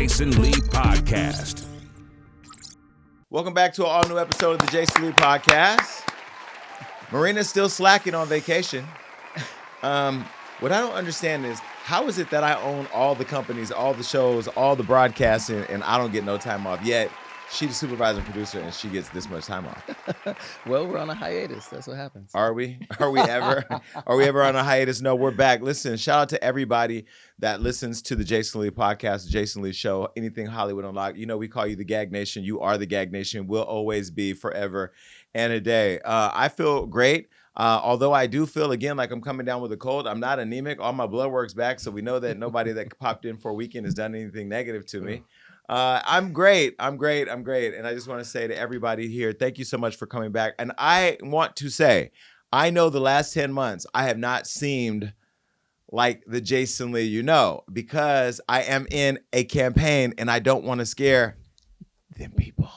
Jason Lee Podcast. Welcome back to an all-new episode of the Jason Lee Podcast. Marina's still slacking on vacation. What I don't understand is, how is it that I own all the companies, all the shows, all the broadcasting, and I don't get no time off, yet she's the supervisor and producer and she gets this much time off? Well, we're on a hiatus. That's what happens. Are we? Are we ever on a hiatus? No, we're back. Listen, shout out to everybody that listens to the Jason Lee Podcast, the Jason Lee Show, anything Hollywood Unlocked. You know, we call you the Gag Nation. You are the Gag Nation. Will always be, forever and a day. I feel great. Although I do feel, again, like I'm coming down with a cold. I'm not anemic. All my blood work's back, so we know that nobody that popped in for a weekend has done anything negative to me. I'm great. And I just want to say to everybody here, thank you so much for coming back. And I want to say, I know the last 10 months, I have not seemed like the Jason Lee you know, because I am in a campaign and I don't want to scare them people.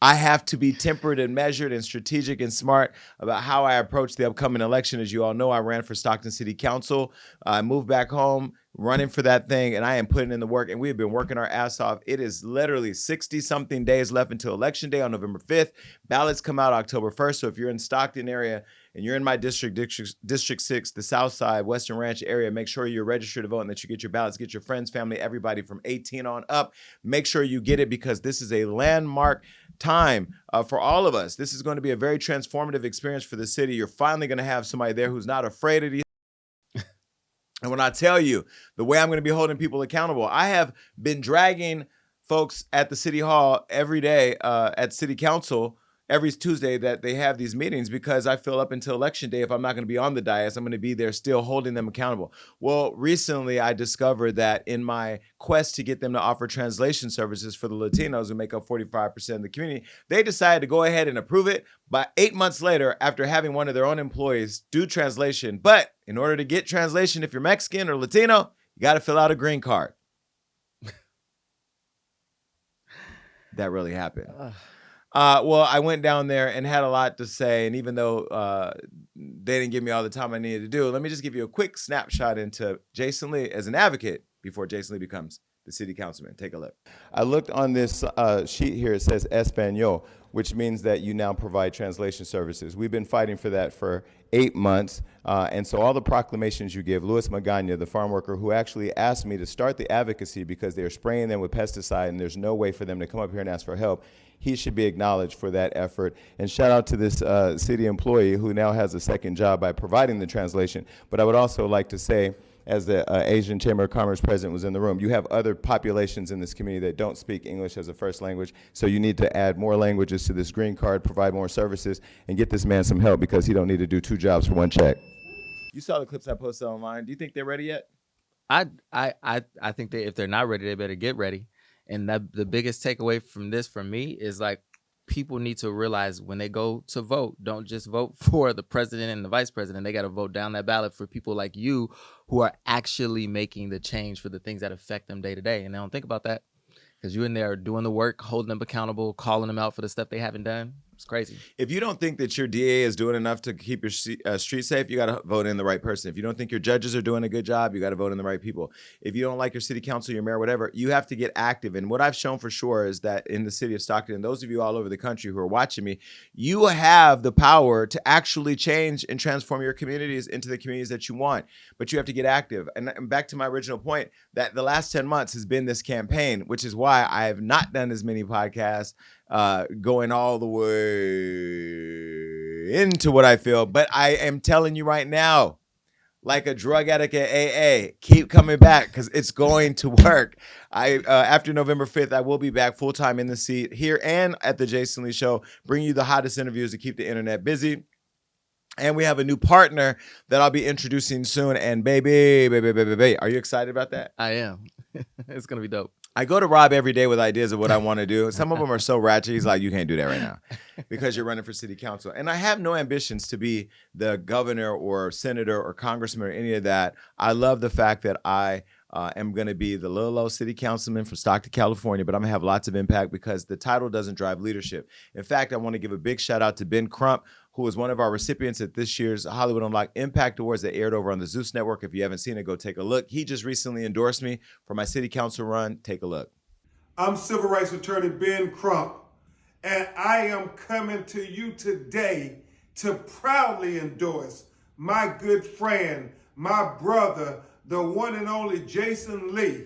I have to be tempered and measured and strategic and smart about how I approach the upcoming election. As you all know, I ran for Stockton City Council. I moved back home, running for that thing, and I am putting in the work, and we have been working our ass off. It is literally 60-something days left until Election Day on November 5th. Ballots come out October 1st, so if you're in Stockton area and you're in my district 6, the South Side, Western Ranch area, make sure you're registered to vote and that you get your ballots. Get your friends, family, everybody from 18 on up. Make sure you get it, because this is a landmark time for all of us. This is going to be a very transformative experience for the city. You're finally going to have somebody there who's not afraid of these. And when I tell you the way I'm going to be holding people accountable, I have been dragging folks at the city hall every day at city council every Tuesday that they have these meetings, because I feel up until Election Day, if I'm not going to be on the dais, I'm going to be there still holding them accountable. Well, recently I discovered that in my quest to get them to offer translation services for the Latinos who make up 45% of the community, they decided to go ahead and approve it. But 8 months later, after having one of their own employees do translation, but in order to get translation, if you're Mexican or Latino, you got to fill out a green card. That really happened. Well, I went down there and had a lot to say, and even though they didn't give me all the time I needed to do, let me just give you a quick snapshot into Jason Lee as an advocate before Jason Lee becomes the city councilman. Take a look. I looked on this sheet here. It says Espanol, which means that you now provide translation services. We've been fighting for that for 8 months. And so all the proclamations you give, Luis Magana, the farm worker who actually asked me to start the advocacy because they're spraying them with pesticide and there's no way for them to come up here and ask for help, he should be acknowledged for that effort. And shout out to this city employee who now has a second job by providing the translation. But I would also like to say, as the Asian Chamber of Commerce president was in the room, you have other populations in this community that don't speak English as a first language, so you need to add more languages to this green card, provide more services, and get this man some help, because he don't need to do 2 jobs for 1 check. You saw the clips I posted online. Do you think they're ready yet? I think if they're not ready, they better get ready. And the biggest takeaway from this for me is, like, people need to realize when they go to vote, don't just vote for the president and the vice president. They got to vote down that ballot for people like you who are actually making the change for the things that affect them day to day. And they don't think about that, because you're in there doing the work, holding them accountable, calling them out for the stuff they haven't done. It's crazy. If you don't think that your DA is doing enough to keep your street safe, you got to vote in the right person. If you don't think your judges are doing a good job, you got to vote in the right people. If you don't like your city council, your mayor, whatever, you have to get active. And what I've shown for sure is that in the city of Stockton, and those of you all over the country who are watching me, you have the power to actually change and transform your communities into the communities that you want. But you have to get active. And back to my original point, that the last 10 months has been this campaign, which is why I have not done as many podcasts going all the way into what I feel. But I am telling you right now, like a drug addict at AA, keep coming back, because it's going to work. After November 5th, I will be back full-time in the seat here and at the Jason Lee Show, bring you the hottest interviews to keep the internet busy. And we have a new partner that I'll be introducing soon. And baby, are you excited about that? I am. It's going to be dope. I go to Rob every day with ideas of what I want to do. Some of them are so ratchet. He's like, you can't do that right now because you're running for city council. And I have no ambitions to be the governor or senator or congressman or any of that. I love the fact that I am going to be the little old city councilman from Stockton, California, but I'm going to have lots of impact because the title doesn't drive leadership. In fact, I want to give a big shout out to Ben Crump, who was one of our recipients at this year's Hollywood Unlocked Impact Awards that aired over on the Zeus Network. If you haven't seen it, go take a look. He just recently endorsed me for my city council run. Take a look. I'm Civil Rights Attorney Ben Crump, and I am coming to you today to proudly endorse my good friend, my brother, the one and only Jason Lee.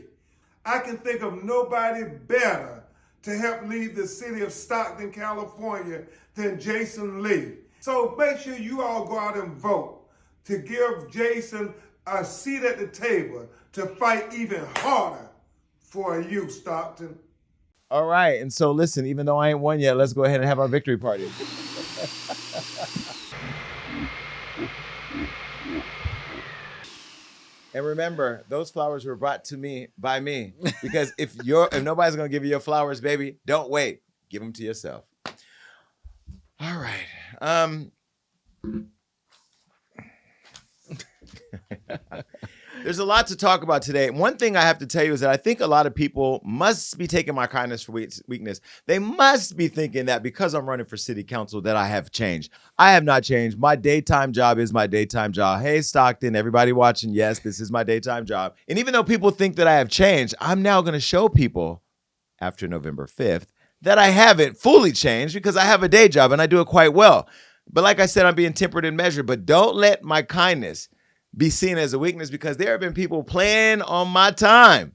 I can think of nobody better to help lead the city of Stockton, California than Jason Lee. So make sure you all go out and vote to give Jason a seat at the table to fight even harder for you, Stockton. All right. And so listen, even though I ain't won yet, let's go ahead and have our victory party. And remember, those flowers were brought to me by me, because if nobody's gonna give you your flowers, baby, don't wait. Give them to yourself. All right. There's a lot to talk about today. One thing I have to tell you is that I think a lot of people must be taking my kindness for weakness. They must be thinking that because I'm running for city council that I have changed. I have not changed. My daytime job is my daytime job. Hey, Stockton, everybody watching, yes, this is my daytime job. And even though people think that I have changed, I'm now going to show people after November 5th that I haven't fully changed, because I have a day job and I do it quite well. But like I said, I'm being tempered and measured. But don't let my kindness be seen as a weakness, because there have been people playing on my time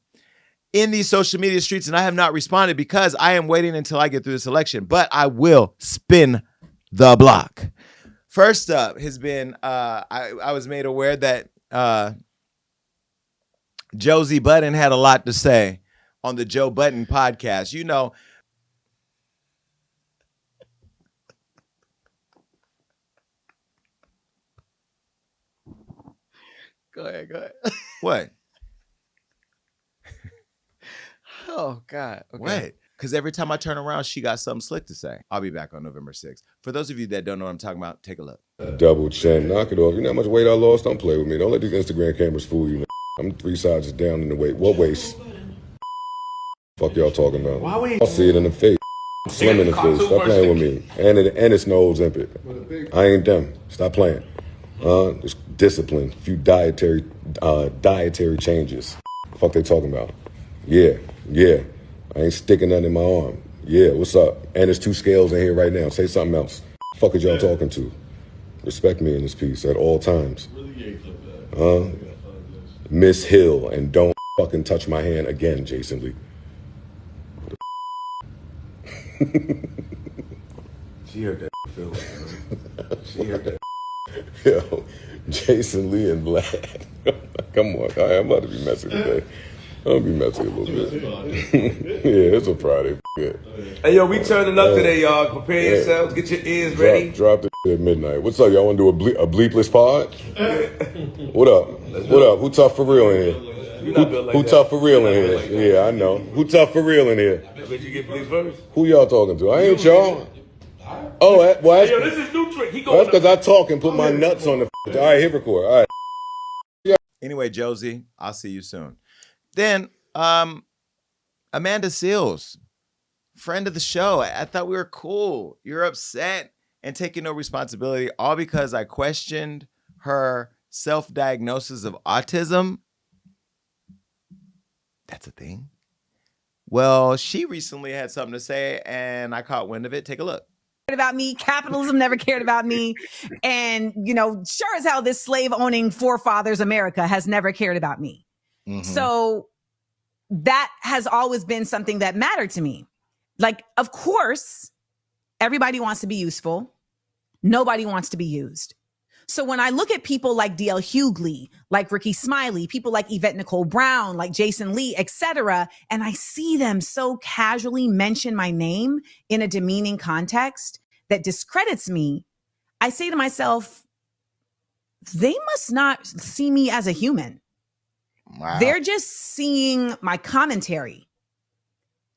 in these social media streets, and I have not responded because I am waiting until I get through this election. But I will spin the block. First up has been, I was made aware that Josie Budden had a lot to say on the Joe Budden podcast. You know, Go ahead. what? Oh, God. Okay. What? Because every time I turn around, she got something slick to say. I'll be back on November 6th. For those of you that don't know what I'm talking about, take a look. Double chin, knock it off. You know how much weight I lost? Don't play with me. Don't let these Instagram cameras fool you. I'm 3 sizes down in the weight. What waist? Fuck y'all talking about? I'll see it in the face. I'm slim in the face. Stop playing with me. And it's no Ozempic. I ain't them. Stop playing. Just discipline. A few dietary changes. Fuck they talking about? Yeah. I ain't sticking nothing in my arm. Yeah, what's up? And there's 2 scales in here right now. Say something else. Fuck is y'all talking to? Respect me in this piece at all times. Miss Hill, and don't fucking touch my hand again, Jason Lee. She heard that, Phil. She heard that. Yo, Jason Lee and Black. Come on, I'm about to be messy today. I'll be messy a little bit. Yeah, it's a Friday. Hey, yo, we turning up today, y'all. Prepare yourselves. Get your ears ready. Drop the at midnight. What's up? Y'all want to do a bleepless pod? What up? What up? Who tough for real in here? Who tough for real in here? Yeah, I know. Who tough for real in here? I bet you get bleep first. Who y'all talking to? I ain't y'all. Oh, well, Hey, yo, this is new trick. that's because I talk and put my nuts on the. All right, hit record. All right. Anyway, Josie, I'll see you soon. Then Amanda Seals, friend of the show. I thought we were cool. You're upset and taking no responsibility, all because I questioned her self-diagnosis of autism. That's a thing. Well, she recently had something to say, and I caught wind of it. Take a look. About me. Capitalism never cared about me. And, sure as hell, this slave owning forefathers America has never cared about me. Mm-hmm. So that has always been something that mattered to me. Like, of course, everybody wants to be useful. Nobody wants to be used. So when I look at people like D.L. Hughley, like Ricky Smiley, people like Yvette Nicole Brown, like Jason Lee, etc., and I see them so casually mention my name in a demeaning context that discredits me, I say to myself, they must not see me as a human. Wow. They're just seeing my commentary.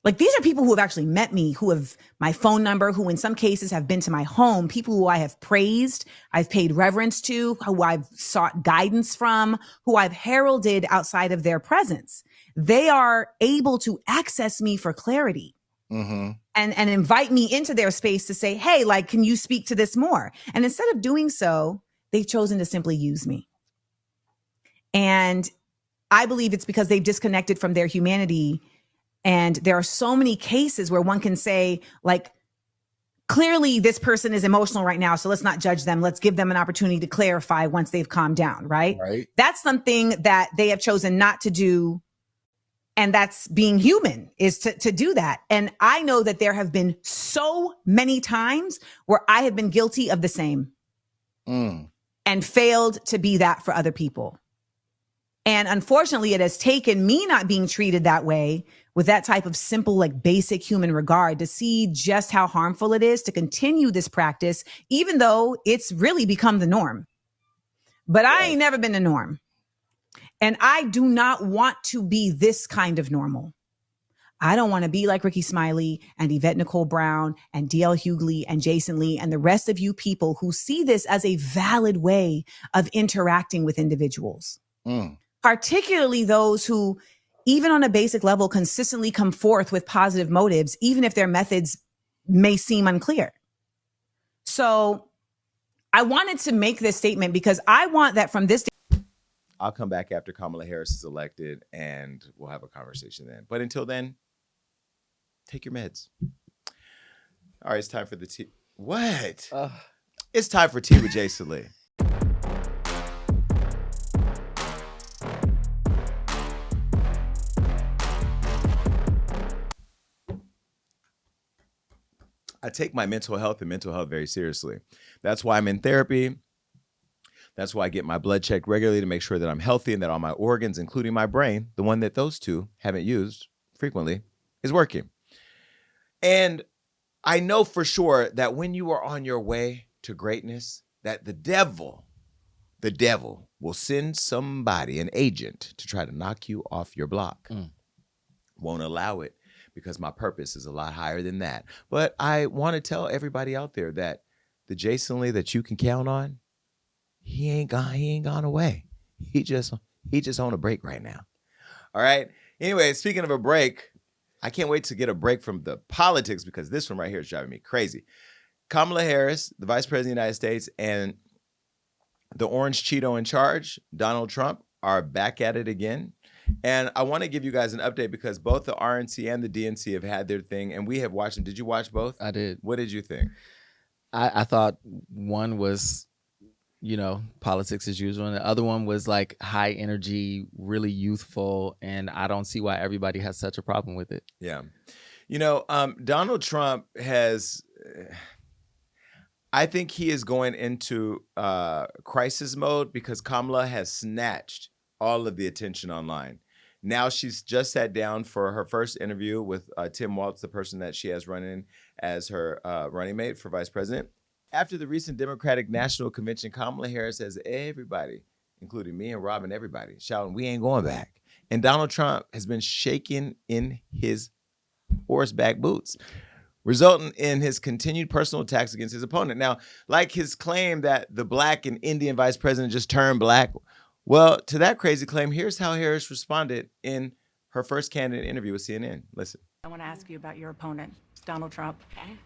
Like, these are people who have actually met me, who have my phone number, who in some cases have been to my home, people who I have praised, I've paid reverence to, who I've sought guidance from, who I've heralded outside of their presence. They are able to access me for clarity and invite me into their space to say, hey, like, can you speak to this more? And instead of doing so, they've chosen to simply use me. And I believe it's because they've disconnected from their humanity. And there are so many cases where one can say, like, clearly this person is emotional right now, so let's not judge them. Let's give them an opportunity to clarify once they've calmed down, right? That's something that they have chosen not to do. And that's being human, is to do that. And I know that there have been so many times where I have been guilty of the same and failed to be that for other people. And unfortunately, it has taken me not being treated that way, with that type of simple, like, basic human regard, to see just how harmful it is to continue this practice, even though it's really become the norm. But I ain't never been the norm. And I do not want to be this kind of normal. I don't want to be like Ricky Smiley and Yvette Nicole Brown and DL Hughley and Jason Lee and the rest of you people who see this as a valid way of interacting with individuals. Particularly those who, even on a basic level, consistently come forth with positive motives, even if their methods may seem unclear. So I wanted to make this statement because I want that from this. I'll come back after Kamala Harris is elected and we'll have a conversation then. But until then, take your meds. All right, it's time for the tea. What? It's time for Tea with Jason Lee. I take my mental health and mental health very seriously. That's why I'm in therapy. That's why I get my blood checked regularly to make sure that I'm healthy and that all my organs, including my brain, the one that those two haven't used frequently, is working. And I know for sure that when you are on your way to greatness, that the devil will send somebody, an agent, to try to knock you off your block. Won't allow it, because my purpose is a lot higher than that. But I want to tell everybody out there that the Jason Lee that you can count on, he ain't gone away. He just on a break right now. All right. Anyway, speaking of a break, I can't wait to get a break from the politics, because this one right here is driving me crazy. Kamala Harris, the Vice President of the United States, and the Orange Cheeto in charge, Donald Trump, are back at it again. And I want to give you guys an update, because both the RNC and the DNC have had their thing, and we have watched them. Did you watch both? I did. What did you think? I thought one was, politics as usual, and the other one was like high energy, really youthful, and I don't see why everybody has such a problem with it. Yeah. Donald Trump has... I think he is going into crisis mode, because Kamala has snatched all of the attention online. Now she's just sat down for her first interview with Tim Walz, the person that she has running as her running mate for vice president. After the recent Democratic National Convention, Kamala Harris has everybody, including me and Rob and everybody, shouting, "We ain't going back." And Donald Trump has been shaking in his horseback boots, resulting in his continued personal attacks against his opponent. Now, like his claim that the black and Indian vice president just turned black, well, to that crazy claim, here's how Harris responded in her first candidate interview with CNN. Listen. I want to ask you about your opponent, Donald Trump. Okay.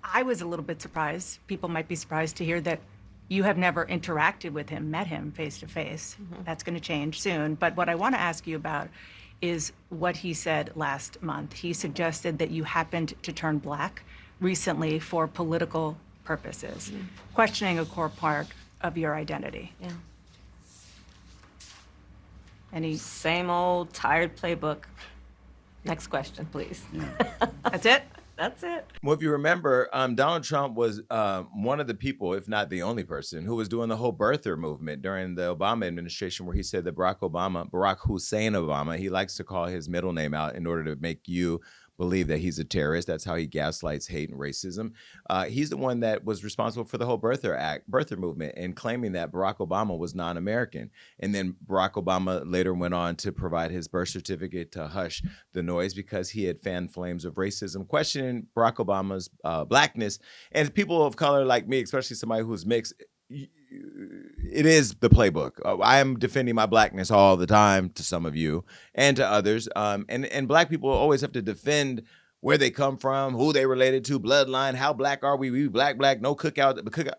I was a little bit surprised. People might be surprised to hear that you have never interacted with him, met him face to face. That's going to change soon. But what I want to ask you about is what he said last month. He suggested that you happened to turn black recently for political purposes, questioning a core part of your identity. Yeah. Any Same old tired playbook. Next question, please. That's it? That's it. Well, if you remember, Donald Trump was one of the people, if not the only person, who was doing the whole birther movement during the Obama administration, where he said that Barack Hussein Obama, he likes to call his middle name out in order to make you believe that he's a terrorist. That's how he gaslights hate and racism. He's the one that was responsible for the whole birther movement, and claiming that Barack Obama was non-American. And then Barack Obama later went on to provide his birth certificate to hush the noise because he had fanned flames of racism, questioning Barack Obama's blackness. And people of color like me, especially somebody who's mixed, it is the playbook. I am defending my blackness all the time to some of you and to others. And black people always have to defend where they come from, who they related to, bloodline, how black are we? We black, no cookout.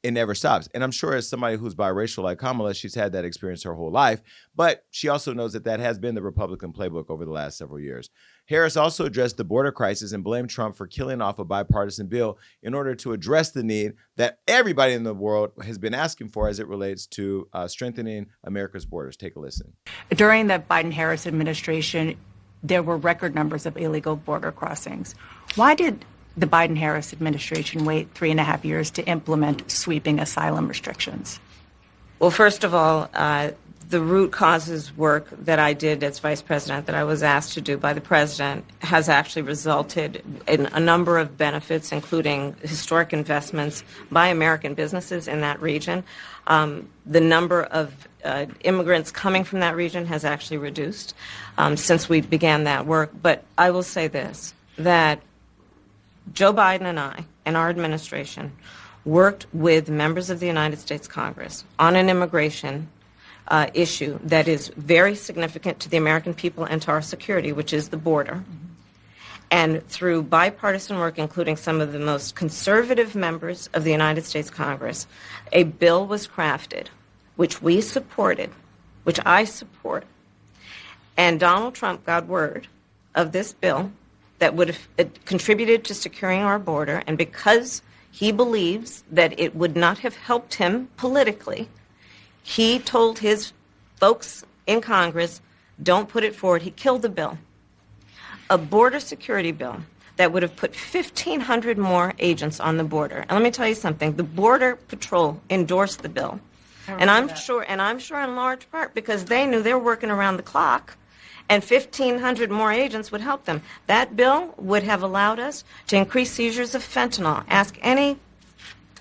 It never stops. And I'm sure as somebody who's biracial like Kamala, she's had that experience her whole life, but she also knows that that has been the Republican playbook over the last several years. Harris also addressed the border crisis and blamed Trump for killing off a bipartisan bill in order to address the need that everybody in the world has been asking for as it relates to strengthening America's borders. Take a listen. During the Biden-Harris administration, there were record numbers of illegal border crossings. Why did the Biden-Harris administration wait 3.5 years to implement sweeping asylum restrictions? Well, first of all, the root causes work that I did as vice president, that I was asked to do by the president, has actually resulted in a number of benefits, including historic investments by American businesses in that region. The number of immigrants coming from that region has actually reduced since we began that work. But I will say this, that Joe Biden and I and our administration worked with members of the United States Congress on an immigration issue that is very significant to the American people and to our security, which is the border. And through bipartisan work, including some of the most conservative members of the United States Congress, a bill was crafted, which we supported, which I support. And Donald Trump got word of this bill that would have contributed to securing our border, and because he believes that it would not have helped him politically, he told his folks in Congress, don't put it forward. He killed the bill. A border security bill that would have put 1,500 more agents on the border. And let me tell you something, the Border Patrol endorsed the bill. And I'm sure in large part because they knew they were working around the clock, and 1,500 more agents would help them. That bill would have allowed us to increase seizures of fentanyl. Ask any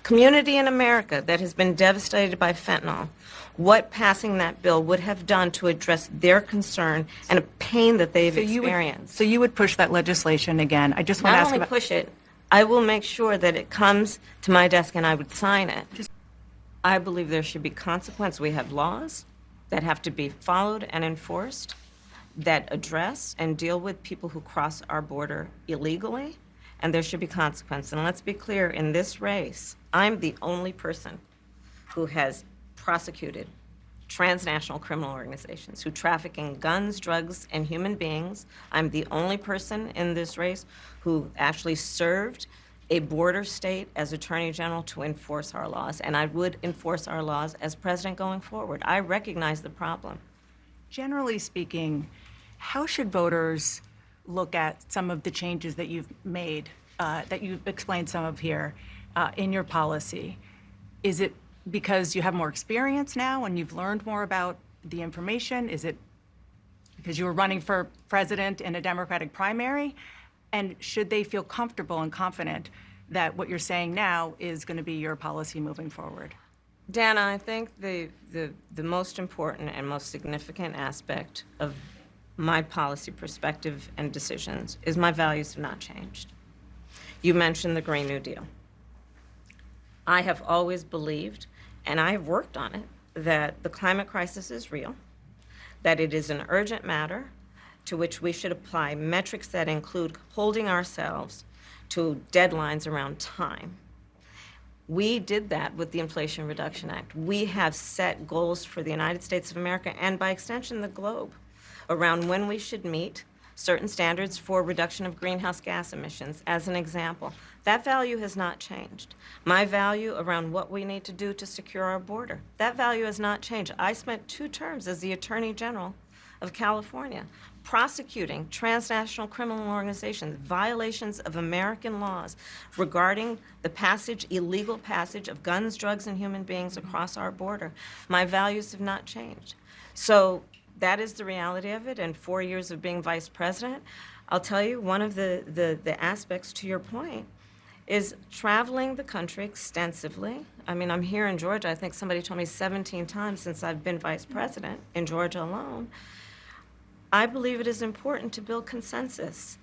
community in America that has been devastated by fentanyl what passing that bill would have done to address their concern and a pain that they've experienced. So you would push that legislation again. I just want to ask Not only push it, I will make sure that it comes to my desk and I would sign it. I believe there should be consequence. We have laws that have to be followed and enforced that address and deal with people who cross our border illegally, and there should be consequence. And let's be clear, in this race, I'm the only person who has prosecuted transnational criminal organizations who traffic in guns, drugs, and human beings. I'm the only person in this race who actually served a border state as Attorney General to enforce our laws, and I would enforce our laws as president going forward. I recognize the problem. Generally speaking, how should voters look at some of the changes that you've made, that you've explained some of here in your policy? Is it because you have more experience now and you've learned more about the information? Is it because you were running for president in a Democratic primary? And should they feel comfortable and confident that what you're saying now is going to be your policy moving forward? Dana, I think the most important and most significant aspect of my policy perspective and decisions is my values have not changed. You mentioned the Green New Deal. I have always believed, and I have worked on it, that the climate crisis is real, that it is an urgent matter to which we should apply metrics that include holding ourselves to deadlines around time. We did that with the Inflation Reduction Act. We have set goals for the United States of America and by extension the globe around when we should meet certain standards for reduction of greenhouse gas emissions, as an example. That value has not changed. My value around what we need to do to secure our border, that value has not changed. I spent 2 terms as the Attorney General of California prosecuting transnational criminal organizations, violations of American laws regarding the illegal passage of guns, drugs, and human beings across our border. My values have not changed. So that is the reality of it. In 4 years of being vice president, I'll tell you, one of the aspects to your point is traveling the country extensively. I mean, I'm here in Georgia. I think somebody told me 17 times since I've been vice president in Georgia alone. I believe it is important to build consensus.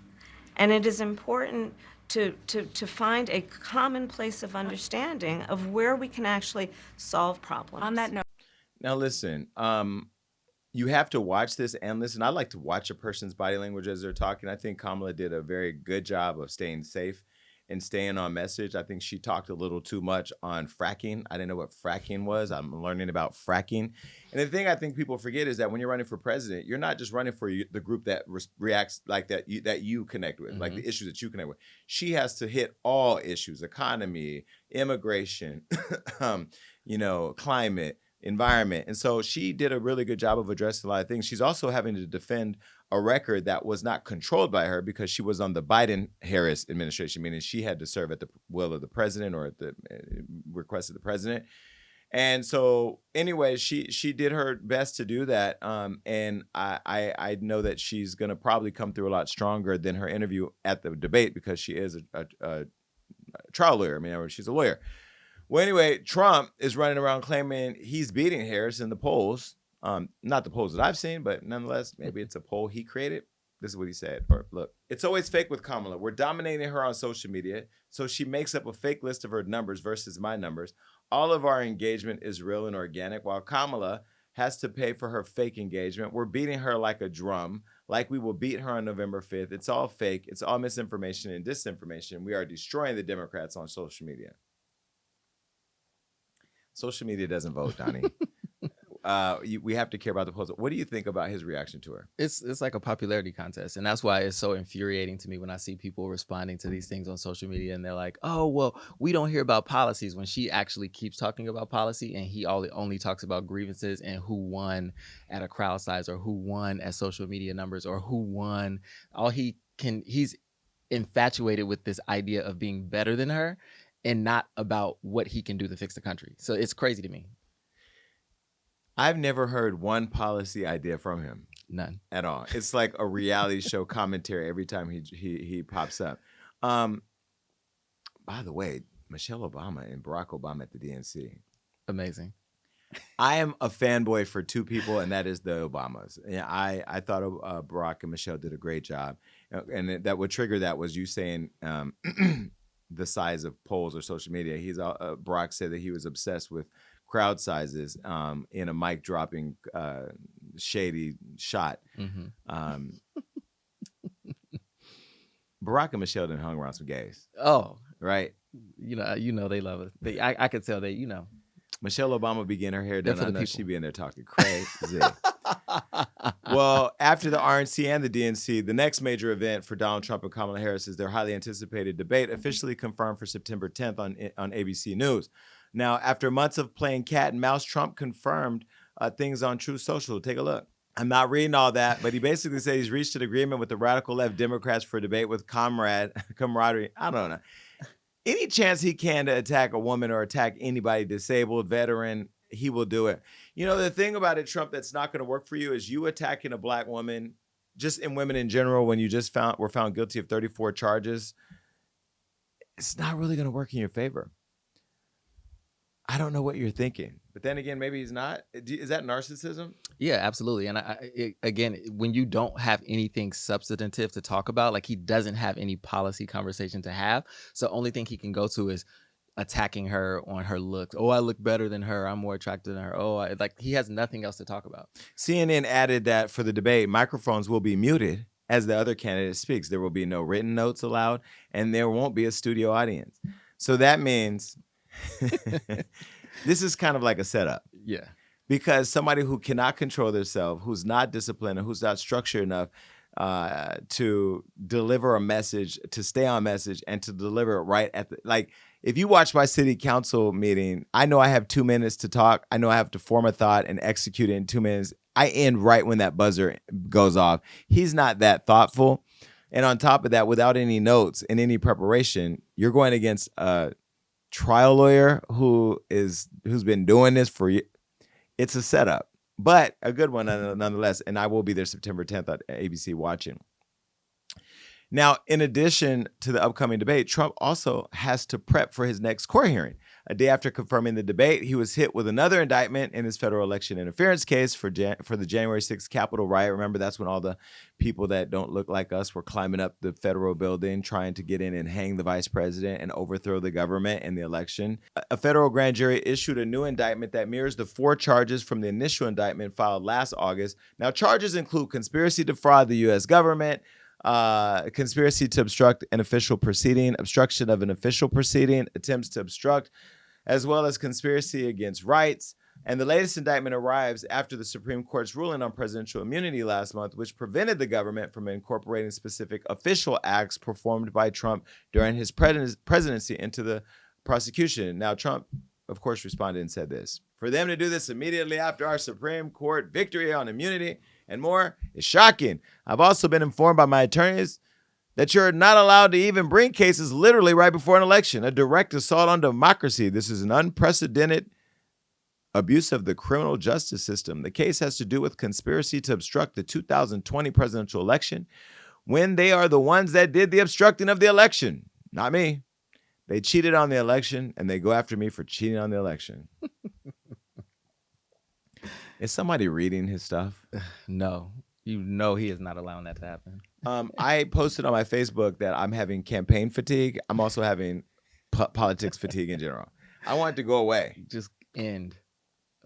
And it is important to find a common place of understanding of where we can actually solve problems. On that note. Now listen, you have to watch this and listen. I like to watch a person's body language as they're talking. I think Kamala did a very good job of staying safe and staying on message. I think she talked a little too much on fracking. I didn't know what fracking was. I'm learning about fracking. And the thing I think people forget is that when you're running for president, you're not just running for the group that reacts like that you connect with, like the issues that you connect with. She has to hit all issues: economy, immigration, climate, environment. And so she did a really good job of addressing a lot of things. She's also having to defend a record that was not controlled by her because she was on the Biden-Harris administration, meaning she had to serve at the will of the president or at the request of the president. And so anyway, she did her best to do that. And I know that she's going to probably come through a lot stronger than her interview at the debate because she is a trial lawyer. I mean, she's a lawyer. Well, anyway, Trump is running around claiming he's beating Harris in the polls. Not the polls that I've seen, but nonetheless, maybe it's a poll he created. This is what he said. Or look, it's always fake with Kamala. We're dominating her on social media, so she makes up a fake list of her numbers versus my numbers. All of our engagement is real and organic, while Kamala has to pay for her fake engagement. We're beating her like a drum, like we will beat her on November 5th. It's all fake. It's all misinformation and disinformation. We are destroying the Democrats on social media. Social media doesn't vote, Donnie. We have to care about the polls. What do you think about his reaction to her? It's like a popularity contest, and that's why it's so infuriating to me when I see people responding to these things on social media, and they're like, "Oh, well, we don't hear about policies," when she actually keeps talking about policy, and he only talks about grievances and who won at a crowd size, or who won at social media numbers, or who won. He's infatuated with this idea of being better than her, and not about what he can do to fix the country. So it's crazy to me. I've never heard one policy idea from him. None. At all. It's like a reality show commentary every time he pops up. By the way, Michelle Obama and Barack Obama at the DNC. Amazing. I am a fanboy for two people, and that is the Obamas. Yeah, I thought Barack and Michelle did a great job. And that what triggered that was you saying the size of polls or social media. Barack said that he was obsessed with crowd sizes in a mic dropping shady shot. Mm-hmm. Barack and Michelle done hung around some gays. Oh, right. You know they love it. I could tell they. Michelle Obama be getting her hair done. I know she be in there talking crazy. Well, after the RNC and the DNC, the next major event for Donald Trump and Kamala Harris is their highly anticipated debate, officially confirmed for September 10th on ABC News. Now, after months of playing cat and mouse, Trump confirmed things on Truth Social. Take a look. I'm not reading all that, but he basically said he's reached an agreement with the radical left Democrats for a debate with camaraderie. I don't know. Any chance he can to attack a woman or attack anybody disabled, veteran, he will do it. You know, the thing about it, Trump, that's not going to work for you is you attacking a black woman, just in women in general, when you just were found guilty of 34 charges. It's not really going to work in your favor. I don't know what you're thinking. But then again, maybe he's not. Is that narcissism? Yeah, absolutely. And again, when you don't have anything substantive to talk about, like he doesn't have any policy conversation to have. So the only thing he can go to is attacking her on her looks. Oh, I look better than her. I'm more attractive than her. Oh, he has nothing else to talk about. CNN added that for the debate, microphones will be muted as the other candidate speaks. There will be no written notes allowed, and there won't be a studio audience. So that means this is kind of like a setup. Yeah. Because somebody who cannot control themselves, who's not disciplined, and who's not structured enough to deliver a message, to stay on message, and to deliver it right at if you watch my city council meeting, I know I have 2 minutes to talk. I know I have to form a thought and execute it in 2 minutes. I end right when that buzzer goes off. He's not that thoughtful. And on top of that, without any notes and any preparation, you're going against a trial lawyer who's been doing this for years. It's a setup, but a good one nonetheless. And I will be there September 10th at ABC watching. Now, in addition to the upcoming debate, Trump also has to prep for his next court hearing. A day after confirming the debate, he was hit with another indictment in his federal election interference case for the January 6th Capitol riot. Remember, that's when all the people that don't look like us were climbing up the federal building, trying to get in and hang the vice president and overthrow the government in the election. A federal grand jury issued a new indictment that mirrors the 4 charges from the initial indictment filed last August. Now, charges include conspiracy to defraud the U.S. government, conspiracy to obstruct an official proceeding, obstruction of an official proceeding, attempts to obstruct, as well as conspiracy against rights. And the latest indictment arrives after the Supreme Court's ruling on presidential immunity last month, which prevented the government from incorporating specific official acts performed by Trump during his presidency into the prosecution. Now, Trump, of course, responded and said this: "For them to do this immediately after our Supreme Court victory on immunity and more is shocking. I've also been informed by my attorneys that you're not allowed to even bring cases literally right before an election, a direct assault on democracy. This is an unprecedented abuse of the criminal justice system. The case has to do with conspiracy to obstruct the 2020 presidential election when they are the ones that did the obstructing of the election, not me. They cheated on the election, and they go after me for cheating on the election." Is somebody reading his stuff? No. You know he is not allowing that to happen. I posted on my Facebook that I'm having campaign fatigue. I'm also having politics fatigue in general. I want it to go away. Just end.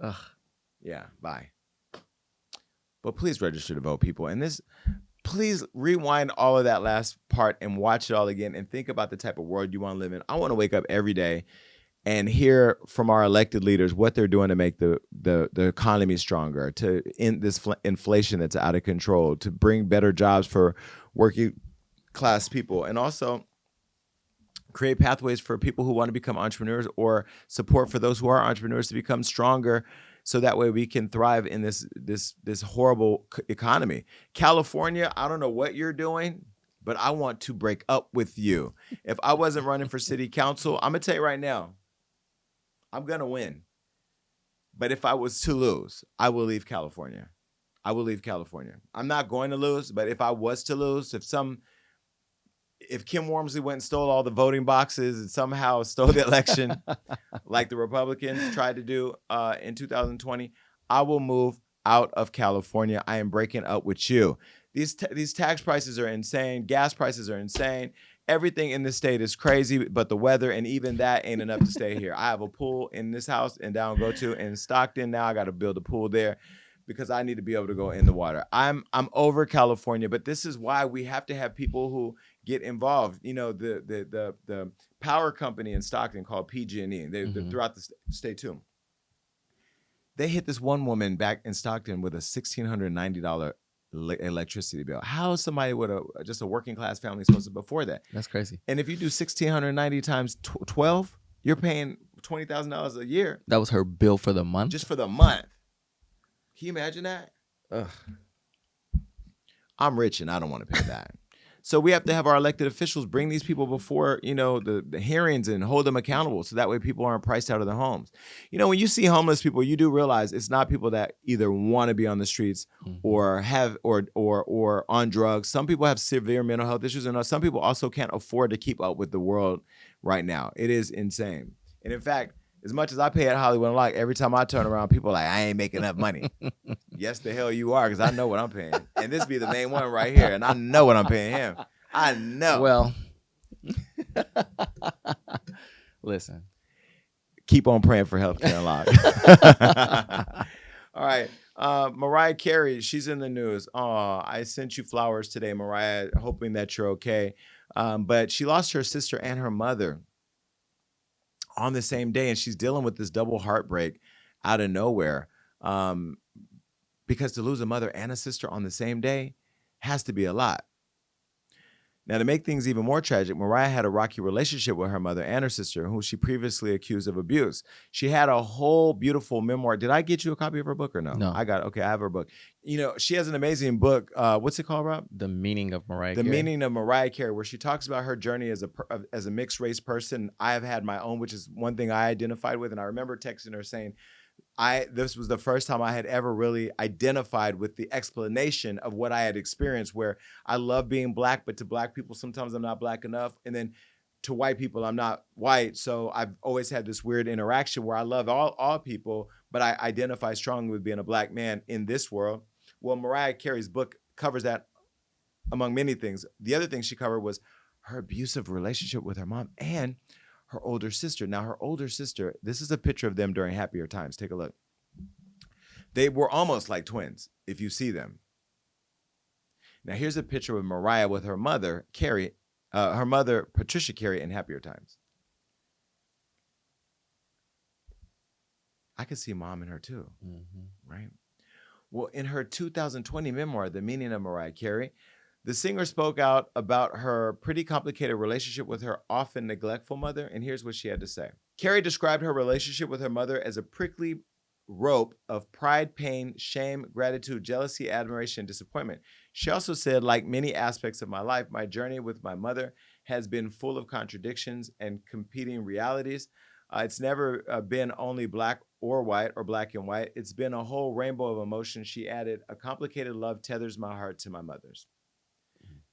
Ugh. Yeah, bye. But please register to vote, people. And please rewind all of that last part and watch it all again and think about the type of world you want to live in. I want to wake up every day and hear from our elected leaders what they're doing to make the economy stronger, to end this inflation that's out of control, to bring better jobs for working class people, and also create pathways for people who want to become entrepreneurs, or support for those who are entrepreneurs to become stronger, so that way we can thrive in this horrible economy. California, I don't know what you're doing, but I want to break up with you. If I wasn't running for city council, I'm going to tell you right now, I'm going to win. But if I was to lose, I will leave California. I will leave California. I'm not going to lose, but if I was to lose, if Kim Wormsley went and stole all the voting boxes and somehow stole the election like the Republicans tried to do in 2020, I will move out of California. I am breaking up with you. These tax prices are insane. Gas prices are insane. Everything in this state is crazy, but the weather, and even that ain't enough to stay here. I have a pool in this house and down go to in Stockton. Now I got to build a pool there because I need to be able to go in the water. I'm over California, but this is why we have to have people who get involved. You know, the power company in Stockton called PG&E. They're throughout the state too. They hit this one woman back in Stockton with a $1,690 electricity bill. How is somebody with just a working class family supposed to afford that? That's crazy. And if you do 1,690 times 12, you're paying $20,000 a year. That was her bill for the month? Just for the month. Can you imagine that? Ugh. I'm rich and I don't want to pay that. So we have to have our elected officials bring these people before, the hearings and hold them accountable, so that way people aren't priced out of their homes. When you see homeless people, you do realize it's not people that either want to be on the streets or have or on drugs. Some people have severe mental health issues, and some people also can't afford to keep up with the world right now. It is insane. And in fact, as much as I pay at Hollywood Unlocked, every time I turn around, people are like, I ain't making enough money. Yes, the hell you are, because I know what I'm paying. And this be the main one right here, and I know what I'm paying him. I know. Well, listen. Keep on praying for Healthcare Unlocked. All right. Mariah Carey, she's in the news. Oh, I sent you flowers today, Mariah, hoping that you're okay. But she lost her sister and her mother on the same day, and she's dealing with this double heartbreak out of nowhere, because to lose a mother and a sister on the same day has to be a lot. Now, to make things even more tragic, Mariah had a rocky relationship with her mother and her sister, who she previously accused of abuse. She had a whole beautiful memoir. Did I get you a copy of her book or no? No. Okay, I have her book. She has an amazing book. What's it called, Rob? The Meaning of Mariah Carey. The Meaning of Mariah Carey, where she talks about her journey as a mixed race person. I have had my own, which is one thing I identified with. And I remember texting her saying, this was the first time I had ever really identified with the explanation of what I had experienced, where I love being black, but to black people, sometimes I'm not black enough. And then to white people, I'm not white. So I've always had this weird interaction where I love all people, but I identify strongly with being a black man in this world. Well, Mariah Carey's book covers that among many things. The other thing she covered was her abusive relationship with her mom and her older sister. Now, her older sister, this is a picture of them during happier times. Take a look. They were almost like twins, if you see them. Now, here's a picture of Mariah with her mother, Carey, her mother, Patricia Carey, in happier times. I could see mom in her too, right? Well, in her 2020 memoir, The Meaning of Mariah Carey, the singer spoke out about her pretty complicated relationship with her often neglectful mother, and here's what she had to say. Carey described her relationship with her mother as a prickly rope of pride, pain, shame, gratitude, jealousy, admiration, and disappointment. She also said, like many aspects of my life, my journey with my mother has been full of contradictions and competing realities. It's never been only black or white or black and white. It's been a whole rainbow of emotions. She added, a complicated love tethers my heart to my mother's.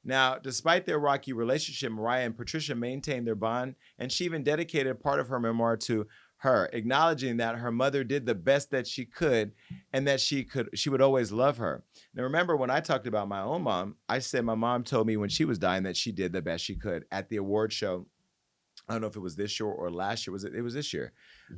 Now, despite their rocky relationship, Mariah and Patricia maintained their bond, and she even dedicated part of her memoir to her, acknowledging that her mother did the best that she could and that she would always love her. Now, remember when I talked about my own mom, I said my mom told me when she was dying that she did the best she could at the award show. I don't know if it was this year or last year. It was this year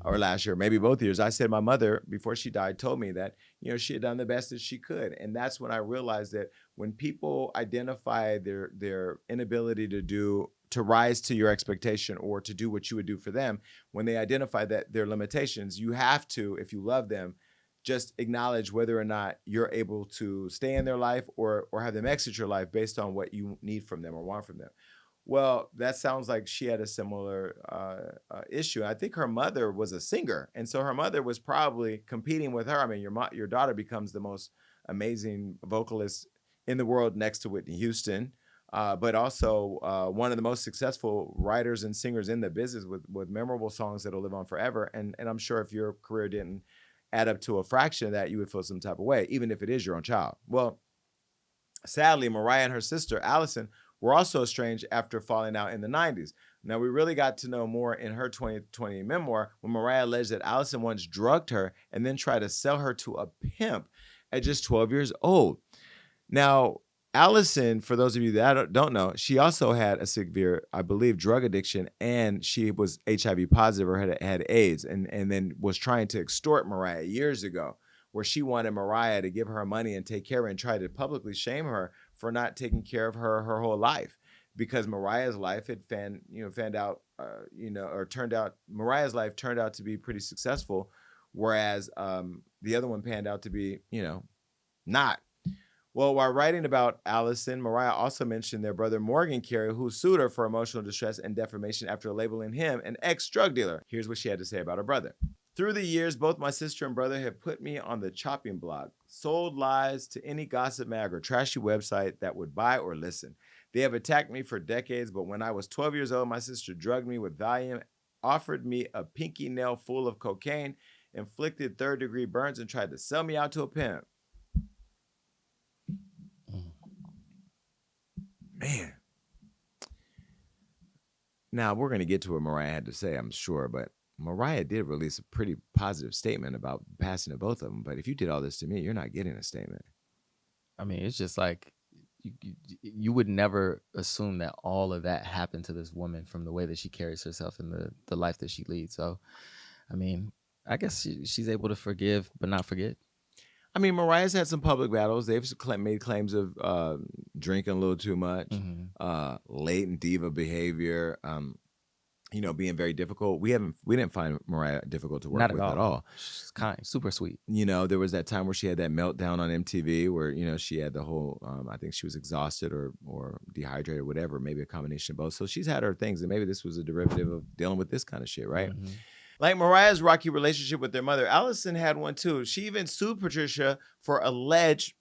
or last year, maybe both years. I said my mother, before she died, told me that, she had done the best that she could. And that's when I realized that when people identify their inability to rise to your expectation or to do what you would do for them, when they identify that their limitations, you have to, if you love them, just acknowledge whether or not you're able to stay in their life or have them exit your life based on what you need from them or want from them. Well, that sounds like she had a similar issue. I think her mother was a singer, and so her mother was probably competing with her. I mean, your daughter becomes the most amazing vocalist in the world next to Whitney Houston, but also one of the most successful writers and singers in the business with memorable songs that'll live on forever. And I'm sure if your career didn't add up to a fraction of that, you would feel some type of way, even if it is your own child. Well, sadly, Mariah and her sister, Allison, were also estranged after falling out in the 90s. Now, we really got to know more in her 2020 memoir when Mariah alleged that Allison once drugged her and then tried to sell her to a pimp at just 12 years old. Now, Allison, for those of you that don't know, she also had a severe, I believe, drug addiction, and she was HIV positive or had AIDS, and then was trying to extort Mariah years ago, where she wanted Mariah to give her money and take care of her and try to publicly shame her for not taking care of her whole life, because Mariah's life had Mariah's life turned out to be pretty successful, whereas the other one panned out to be, not. Well, while writing about Allison, Mariah also mentioned their brother Morgan Carey, who sued her for emotional distress and defamation after labeling him an ex-drug dealer. Here's what she had to say about her brother. Through the years, both my sister and brother have put me on the chopping block, sold lies to any gossip mag or trashy website that would buy or listen. They have attacked me for decades, but when I was 12 years old, my sister drugged me with Valium, offered me a pinky nail full of cocaine, inflicted third-degree burns, and tried to sell me out to a pimp. Man. Now, we're going to get to what Mariah had to say, I'm sure, but Mariah did release a pretty positive statement about passing to both of them. But if you did all this to me, you're not getting a statement. I mean, it's just like you would never assume that all of that happened to this woman from the way that she carries herself and the life that she leads. So, I mean, I guess she's able to forgive but not forget. I mean, Mariah's had some public battles. They've made claims of drinking a little too much, latent diva behavior, being very difficult. We didn't find Mariah difficult to work with at all. She's kind, super sweet. There was that time where she had that meltdown on MTV where, she had the whole, I think she was exhausted or dehydrated or whatever, maybe a combination of both. So she's had her things, and maybe this was a derivative of dealing with this kind of shit, right? Mm-hmm. Like Mariah's rocky relationship with their mother, Allison had one too. She even sued Patricia for allegedly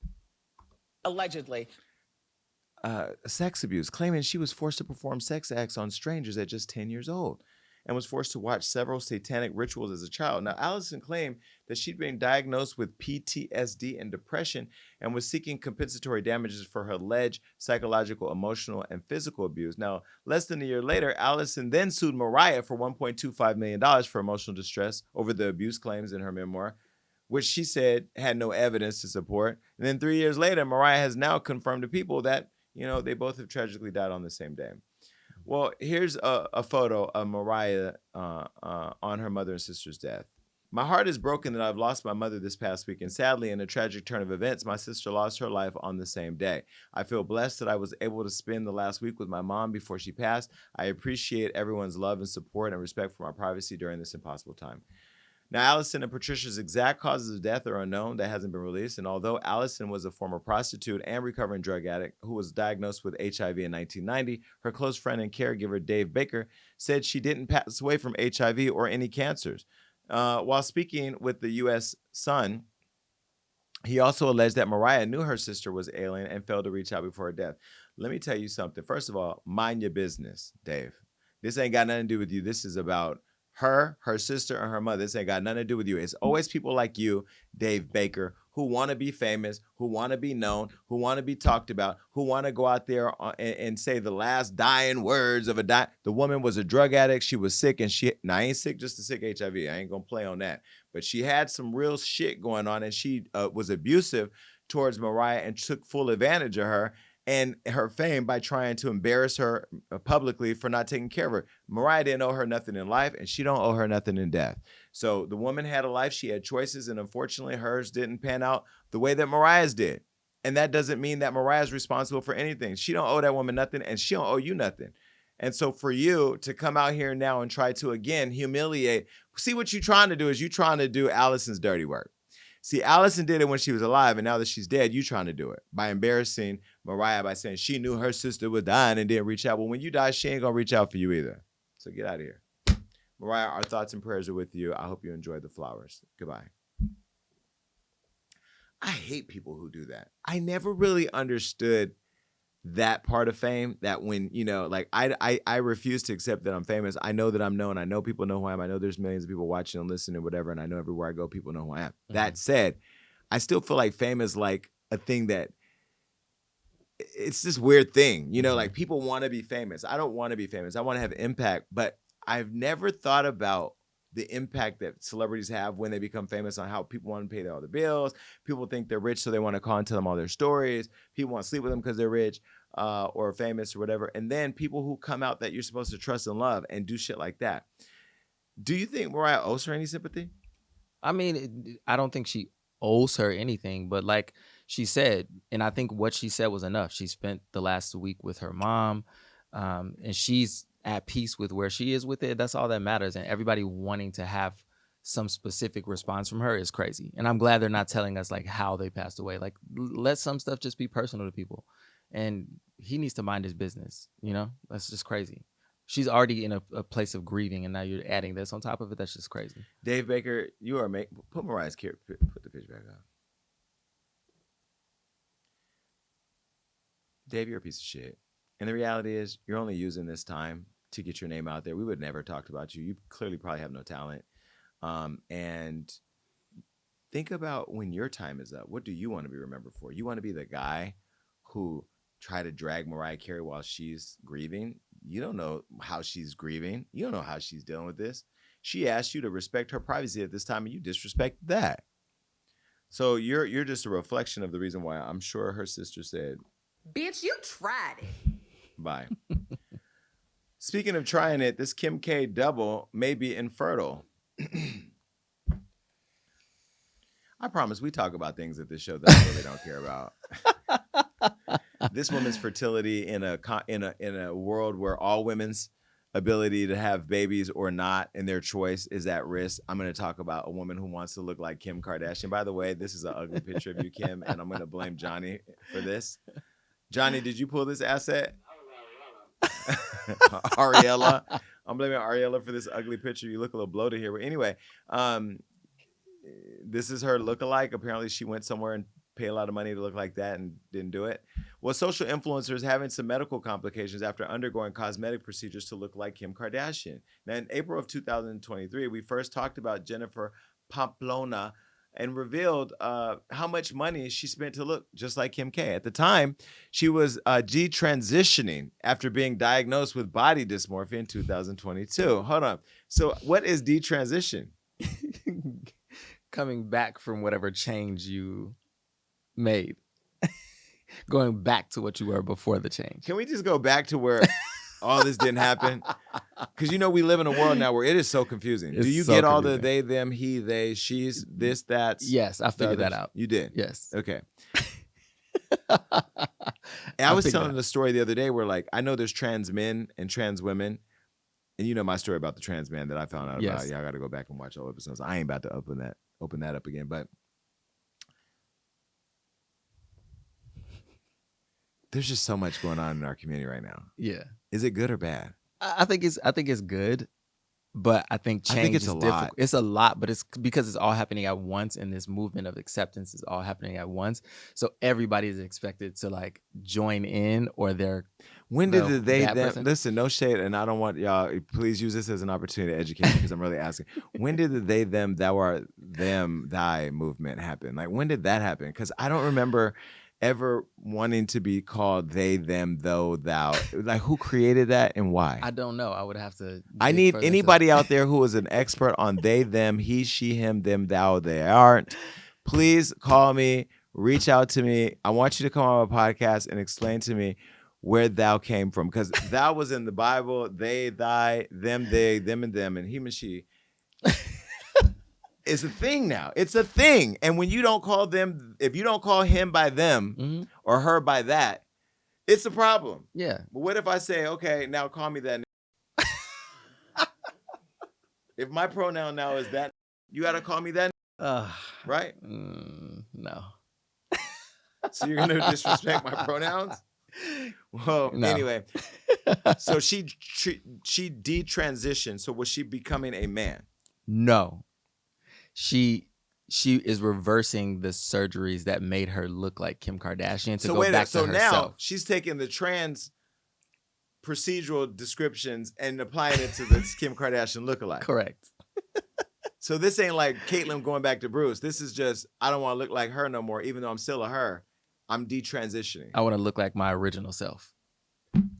sex abuse, claiming she was forced to perform sex acts on strangers at just 10 years old. and was forced to watch several satanic rituals as a child. Now, Allison claimed that she'd been diagnosed with PTSD and depression and was seeking compensatory damages for her alleged psychological, emotional, and physical abuse. Now, less than a year later, Allison then sued Mariah for $1.25 million for emotional distress over the abuse claims in her memoir, which she said had no evidence to support. And then 3 years later, Mariah has now confirmed to people that, they both have tragically died on the same day. Well, here's a photo of Mariah on her mother and sister's death. My heart is broken that I've lost my mother this past week, and sadly, in a tragic turn of events, my sister lost her life on the same day. I feel blessed that I was able to spend the last week with my mom before she passed. I appreciate everyone's love and support and respect for my privacy during this impossible time. Now, Allison and Patricia's exact causes of death are unknown. That hasn't been released. And although Allison was a former prostitute and recovering drug addict who was diagnosed with HIV in 1990, her close friend and caregiver, Dave Baker, said she didn't pass away from HIV or any cancers. While speaking with the U.S. Sun, he also alleged that Mariah knew her sister was alien and failed to reach out before her death. Let me tell you something. First of all, mind your business, Dave. This ain't got nothing to do with you. This is about her sister, and her mother. This ain't got nothing to do with you. It's always people like you, Dave Baker, who want to be famous, who want to be known, who want to be talked about, who want to go out there and say the last dying words of the woman was a drug addict. She was sick, and I ain't sick just to sick HIV. I ain't going to play on that. But she had some real shit going on, and she was abusive towards Mariah and took full advantage of her and her fame by trying to embarrass her publicly for not taking care of her. Mariah didn't owe her nothing in life, and she don't owe her nothing in death. So the woman had a life, she had choices, and unfortunately hers didn't pan out the way that Mariah's did. And that doesn't mean that Mariah's responsible for anything. She don't owe that woman nothing, and she don't owe you nothing. And so for you to come out here now and try to, again, humiliate, see what you're trying to do is you're trying to do Allison's dirty work. See, Allison did it when she was alive, and now that she's dead, you're trying to do it by embarrassing Mariah by saying she knew her sister was dying and didn't reach out. Well, when you die, she ain't going to reach out for you either. So get out of here. Mariah, our thoughts and prayers are with you. I hope you enjoy the flowers. Goodbye. I hate people who do that. I never really understood that part of fame, that when, I refuse to accept that I'm famous. I know that I'm known. I know people know who I am. I know there's millions of people watching and listening and whatever, and I know everywhere I go, people know who I am. Mm-hmm. That said, I still feel like fame is like a thing that, it's this weird thing, like people want to be famous. I don't want to be famous. I want to have impact, but I've never thought about the impact that celebrities have when they become famous on how people want to pay all the bills. People think they're rich, so they want to call and tell them all their stories. People want to sleep with them because they're rich or famous or whatever. And then people who come out that you're supposed to trust and love and do shit like that. Do you think Mariah owes her any sympathy? I mean, I don't think she owes her anything, but like she said, and I think what she said was enough. She spent the last week with her mom, and she's at peace with where she is with it. That's all that matters. And everybody wanting to have some specific response from her is crazy. And I'm glad they're not telling us like how they passed away. Like let some stuff just be personal to people. And he needs to mind his business. That's just crazy. She's already in a place of grieving, and now you're adding this on top of it. That's just crazy. Dave Baker, you are put Mariah's put the picture back up. Dave, you're a piece of shit. And the reality is you're only using this time to get your name out there. We would never talked about you. You clearly probably have no talent. And think about when your time is up. What do you want to be remembered for? You want to be the guy who tried to drag Mariah Carey while she's grieving? You don't know how she's grieving. You don't know how she's dealing with this. She asked you to respect her privacy at this time, and you disrespect that. So you're just a reflection of the reason why I'm sure her sister said, "Bitch, you tried it." Bye. Speaking of trying it, this Kim K double may be infertile. I promise we talk about things at this show that I really don't care about. This woman's fertility in a world where all women's ability to have babies or not and their choice is at risk. I'm going to talk about a woman who wants to look like Kim Kardashian. By the way, this is an ugly picture of you, Kim, and I'm going to blame Johnny for this. Johnny, did you pull this asset? Ariella. I'm blaming Ariella for this ugly picture. You look a little bloated here. But anyway, this is her lookalike. Apparently she went somewhere and pay a lot of money to look like that and didn't do it. Well, social influencers having some medical complications after undergoing cosmetic procedures to look like Kim Kardashian. Now, in April of 2023, we first talked about Jennifer Pamplona and revealed how much money she spent to look just like Kim K. At the time, she was detransitioning after being diagnosed with body dysmorphia in 2022. Hold on. So what is detransition? Coming back from whatever change you made. Going back to what you were before the change. Can we just go back to where all this didn't happen? Because we live in a world now where it is so confusing. Do you get all the they, them, he, they, she's, this, that's? Yes, I figured that out. You did? Yes. Okay. And I was telling the story the other day where, like, I know there's trans men and trans women. And you know my story about the trans man that I found out about. Yeah, I got to go back and watch all episodes. I ain't about to open that up again. But there's just so much going on in our community right now. Yeah. Is it good or bad? I think it's good, but I think change is difficult. It's a lot, but it's because it's all happening at once, and this movement of acceptance is all happening at once. So everybody is expected to like join in, or they're when did they them listen, no shade, and I don't want y'all, please use this as an opportunity to educate me because I'm really asking. When did the they them thou art them thy movement happen? Like when did that happen? Because I don't remember ever wanting to be called they, them, though, thou. Like who created that and why? I don't know. I would have to. I need anybody out there who is an expert on they, them, he, she, him, them, thou, they aren't. Please call me, reach out to me. I want you to come on my podcast and explain to me where thou came from. Because thou was in the Bible, they, thy, them, they, them, and them, and him and she. It's a thing now. It's a thing. And when you don't call them, if you don't call him by them or her by that, it's a problem. Yeah. But what if I say, okay, now call me that? If my pronoun now is that, you got to call me that, right? No. So you're going to disrespect my pronouns? Well, no. Anyway. So she detransitioned. So was she becoming a man? No. She is reversing the surgeries that made her look like Kim Kardashian to go back to herself. So now she's taking the trans procedural descriptions and applying it to the Kim Kardashian lookalike. Correct. So this ain't like Caitlyn going back to Bruce. This is just, I don't want to look like her no more, even though I'm still a her. I'm detransitioning. I want to look like my original self.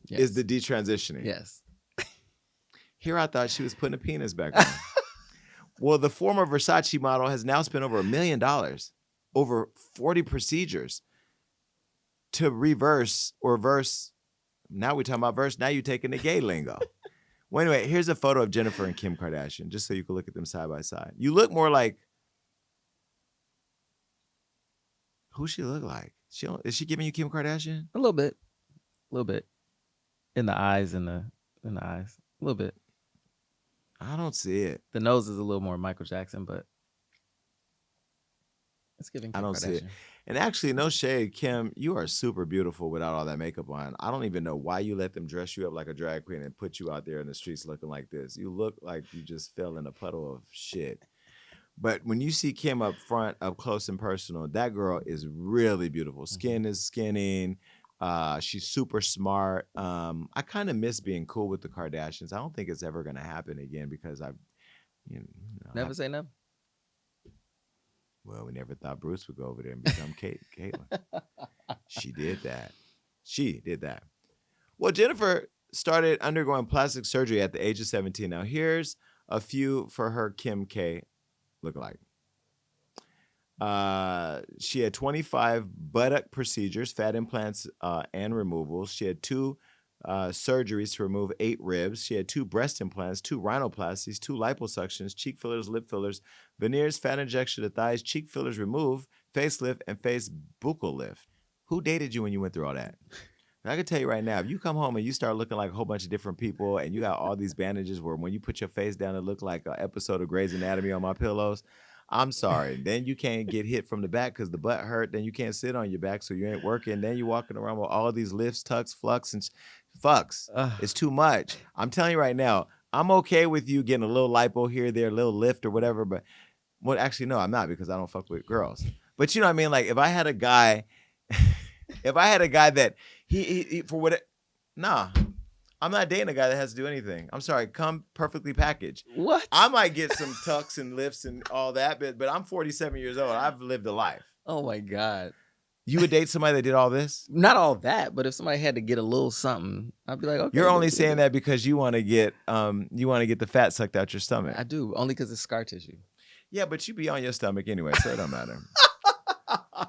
Yes. Is the detransitioning. Yes. Here I thought she was putting a penis back on. Well, the former Versace model has now spent over $1 million, over 40 procedures to reverse or verse. Now we're talking about verse. Now you're taking the gay lingo. Well, anyway, here's a photo of Jennifer and Kim Kardashian, just so you can look at them side by side. You look more like, who she look like? Is she giving you Kim Kardashian? A little bit. In the eyes, in the eyes. A little bit. I don't see it. The nose is a little more Michael Jackson, but it's giving Kim I don't Kardashian. see it. And actually, no shade, Kim, you are super beautiful without all that makeup on. I don't even know why you let them dress you up like a drag queen and put you out there in the streets looking like this. You look like you just fell in a puddle of shit. But when you see Kim up front, up close and personal, that girl is really beautiful. Skin is skinning. She's super smart. I kind of miss being cool with the Kardashians. I don't think it's ever going to happen again because never say never. Well, we never thought Bruce would go over there and become Caitlyn. She did that. Well, Jennifer started undergoing plastic surgery at the age of 17. Now, here's a few for her Kim K lookalike. She had 25 buttock procedures, fat implants, and removals. She had 2 surgeries to remove 8 ribs. She had 2 breast implants, 2 rhinoplasties, 2 liposuctions, cheek fillers, lip fillers, veneers, fat injection to thighs, cheek fillers removed, facelift, and face buccal lift. Who dated you when you went through all that? I can tell you right now, if you come home and you start looking like a whole bunch of different people and you got all these bandages where when you put your face down, it look like an episode of Grey's Anatomy on my pillows, I'm sorry. Then you can't get hit from the back because the butt hurt. Then you can't sit on your back, so you ain't working. Then you're walking around with all of these lifts, tucks, flux, and fucks. It's too much. I'm telling you right now, I'm okay with you getting a little lipo here, there, a little lift or whatever. But, well, actually, no, I'm not because I don't fuck with girls. But you know what I mean? Like if I had a guy that he for what nah. I'm not dating a guy that has to do anything. I'm sorry, come perfectly packaged. What? I might get some tucks and lifts and all that, but I'm 47 years old. I've lived a life. Oh my God. You would date somebody that did all this? Not all that, but if somebody had to get a little something, I'd be like, okay. You're only saying that because you want to get the fat sucked out your stomach. I do, only because it's scar tissue. Yeah, but you be on your stomach anyway, so it don't matter.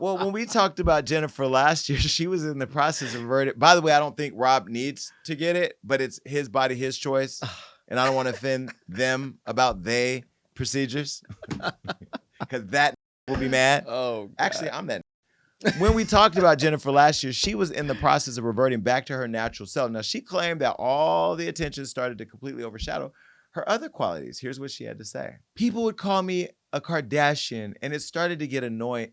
Well, when we talked about Jennifer last year, she was in the process of reverting. By the way, I don't think Rob needs to get it, but it's his body, his choice. And I don't want to offend them about they procedures because that will be mad. Oh, God. Actually, I'm that. When we talked about Jennifer last year, she was in the process of reverting back to her natural self. Now, she claimed that all the attention started to completely overshadow her other qualities. Here's what she had to say. People would call me a Kardashian, and it started to get annoying.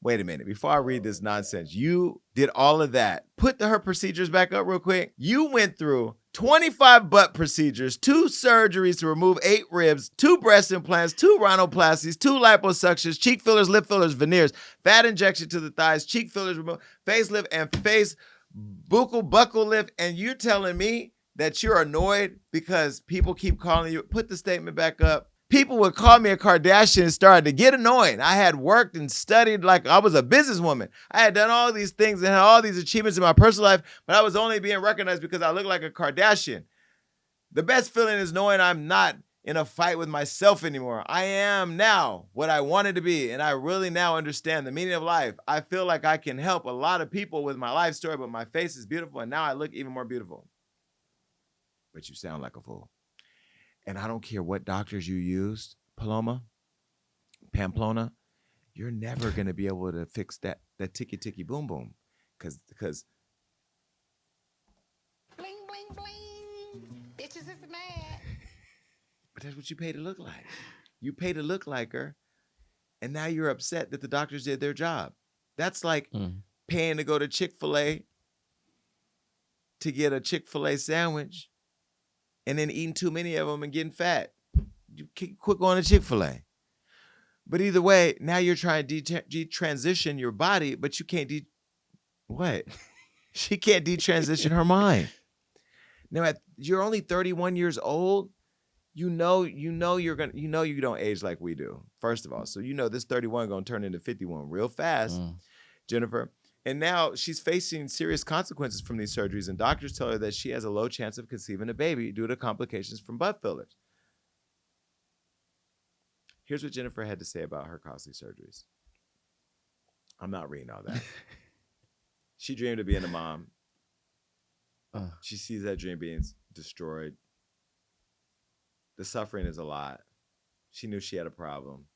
Wait a minute. Before I read this nonsense, you did all of that. Put her procedures back up real quick. You went through 25 butt procedures, 2 surgeries to remove 8 ribs, 2 breast implants, 2 rhinoplasties, 2 liposuctions, cheek fillers, lip fillers, veneers, fat injection to the thighs, cheek fillers, facelift, and face buckle lift. And you're telling me that you're annoyed because people keep calling you. Put the statement back up. People would call me a Kardashian and started to get annoying. I had worked and studied like I was a businesswoman. I had done all these things and had all these achievements in my personal life, but I was only being recognized because I looked like a Kardashian. The best feeling is knowing I'm not in a fight with myself anymore. I am now what I wanted to be, and I really now understand the meaning of life. I feel like I can help a lot of people with my life story, but my face is beautiful, and now I look even more beautiful. But you sound like a fool. And I don't care what doctors you used, Pamplona, you're never going to be able to fix that ticky ticky boom boom, because Bling, bling, bling. Bitches is mad. But that's what you pay to look like. You pay to look like her, and now you're upset that the doctors did their job. That's like paying to go to Chick-fil-A to get a Chick-fil-A sandwich and then eating too many of them and getting fat. You quit going to Chick-fil-A. But either way, now you're trying to detransition your body, but you can't what? She can't detransition her mind. Now, you're only 31 years old. You know you don't age like we do, first of all. So you know this 31 gonna turn into 51 real fast, Jennifer. And now she's facing serious consequences from these surgeries, and doctors tell her that she has a low chance of conceiving a baby due to complications from butt fillers. Here's what Jennifer had to say about her costly surgeries. I'm not reading all that. She dreamed of being a mom. She sees that dream being destroyed. The suffering is a lot. She knew she had a problem.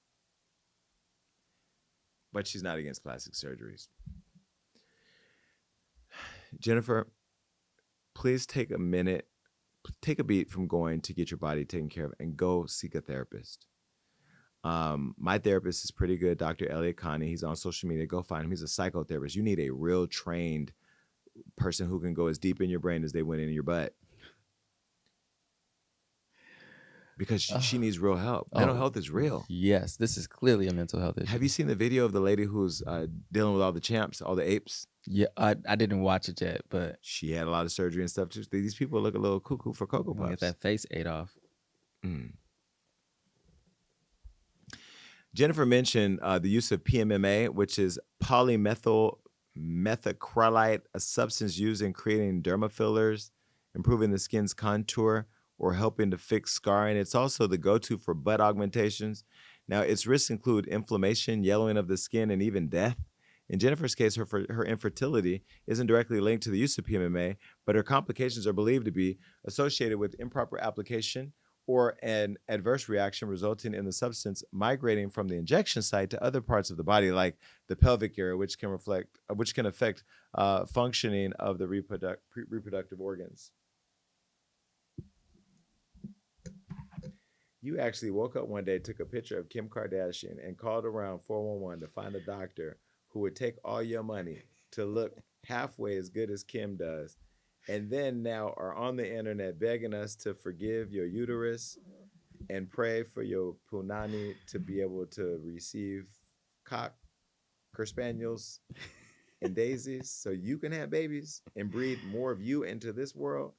But she's not against plastic surgeries. Jennifer, please take a minute, take a beat from going to get your body taken care of and go seek a therapist. My therapist is pretty good, Dr. Elliot Connie. He's on social media. Go find him. He's a psychotherapist. You need a real trained person who can go as deep in your brain as they went in your butt. Because she needs real help. Mental health is real. Yes, this is clearly a mental health issue. Have you seen the video of the lady who's dealing with all the champs, all the apes? Yeah, I didn't watch it yet, but she had a lot of surgery and stuff too. These people look a little cuckoo for Cocoa Puffs. Get that face ate off. Jennifer mentioned the use of PMMA, which is polymethyl methacrylate, a substance used in creating derma fillers, improving the skin's contour, or helping to fix scarring. It's also the go-to for butt augmentations. Now, its risks include inflammation, yellowing of the skin, and even death. In Jennifer's case, her infertility isn't directly linked to the use of PMMA, but her complications are believed to be associated with improper application or an adverse reaction resulting in the substance migrating from the injection site to other parts of the body, like the pelvic area, which can affect functioning of the reproductive organs. You actually woke up one day, took a picture of Kim Kardashian, and called around 411 to find a doctor who would take all your money to look halfway as good as Kim does, and then now are on the internet begging us to forgive your uterus and pray for your punani to be able to receive Cocker Spaniels and daisies so you can have babies and breed more of you into this world.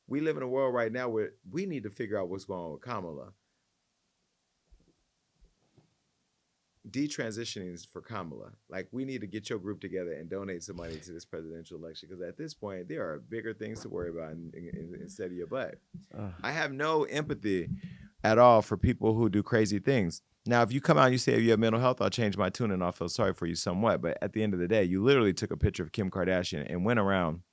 We live in a world right now where we need to figure out what's going on with Kamala. Detransitioning is for Kamala. Like, we need to get your group together and donate some money to this presidential election, because at this point, there are bigger things to worry about instead of your butt. I have no empathy at all for people who do crazy things. Now, if you come out and you say you have mental health, I'll change my tune and I'll feel sorry for you somewhat. But at the end of the day, you literally took a picture of Kim Kardashian and went around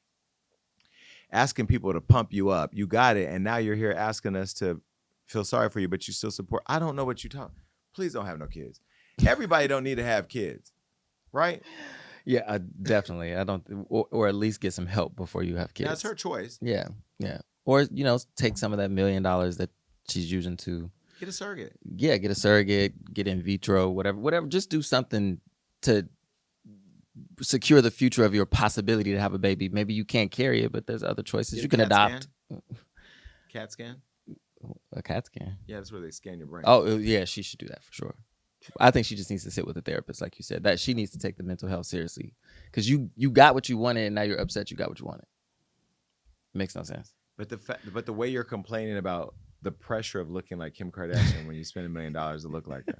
asking people to pump you up. You got it. And now you're here asking us to feel sorry for you, but you still support. I don't know what you're talking. Please don't have no kids. Everybody don't need to have kids, right? Yeah, definitely. I don't, or at least get some help before you have kids. That's her choice. Yeah, yeah. Or, you know, take some of that $1 million that she's using to get a surrogate. Yeah, get a surrogate, get in vitro, whatever. Just do something to secure the future of your possibility to have a baby. Maybe you can't carry it, but there's other choices. You can adopt. CAT scan? A CAT scan? Yeah, that's where they scan your brain. Oh, yeah, she should do that for sure. I think she just needs to sit with a therapist, like you said. That she needs to take the mental health seriously, because you got what you wanted, and now you're upset you got what you wanted. Makes no sense. But the way you're complaining about the pressure of looking like Kim Kardashian when you spend $1 million to look like her,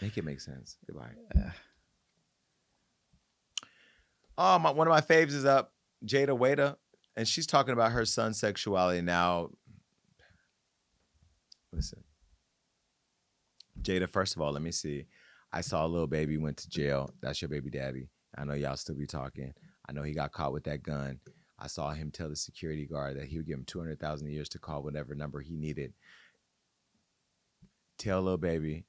make it make sense. Goodbye. One of my faves is up, Jada Waiter, and she's talking about her son's sexuality now. Listen. Jada, first of all, let me see. I saw a little baby went to jail. That's your baby daddy. I know y'all still be talking. I know he got caught with that gun. I saw him tell the security guard that he would give him $200,000 a year to call whatever number he needed. Tell little baby,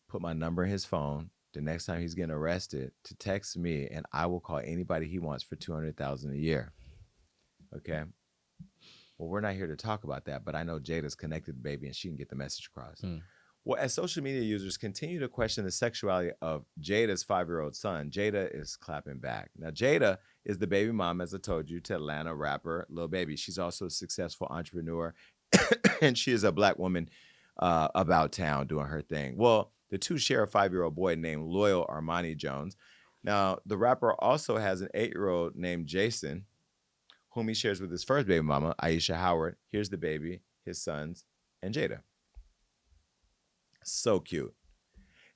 put my number in his phone. The next time he's getting arrested, to text me, and I will call anybody he wants for $200,000 a year. Okay? Well, we're not here to talk about that, but I know Jada's connected to baby, and she can get the message across. Well, as social media users continue to question the sexuality of Jada's 5-year-old son, Jada is clapping back. Now, Jada is the baby mom, as I told you, to Atlanta rapper Lil Baby. She's also a successful entrepreneur, and she is a black woman about town doing her thing. Well, the two share a 5-year-old boy named Loyal Armani Jones. Now, the rapper also has an 8-year-old named Jason, whom he shares with his first baby mama, Aisha Howard. Here's the baby, his sons, and Jada. So cute.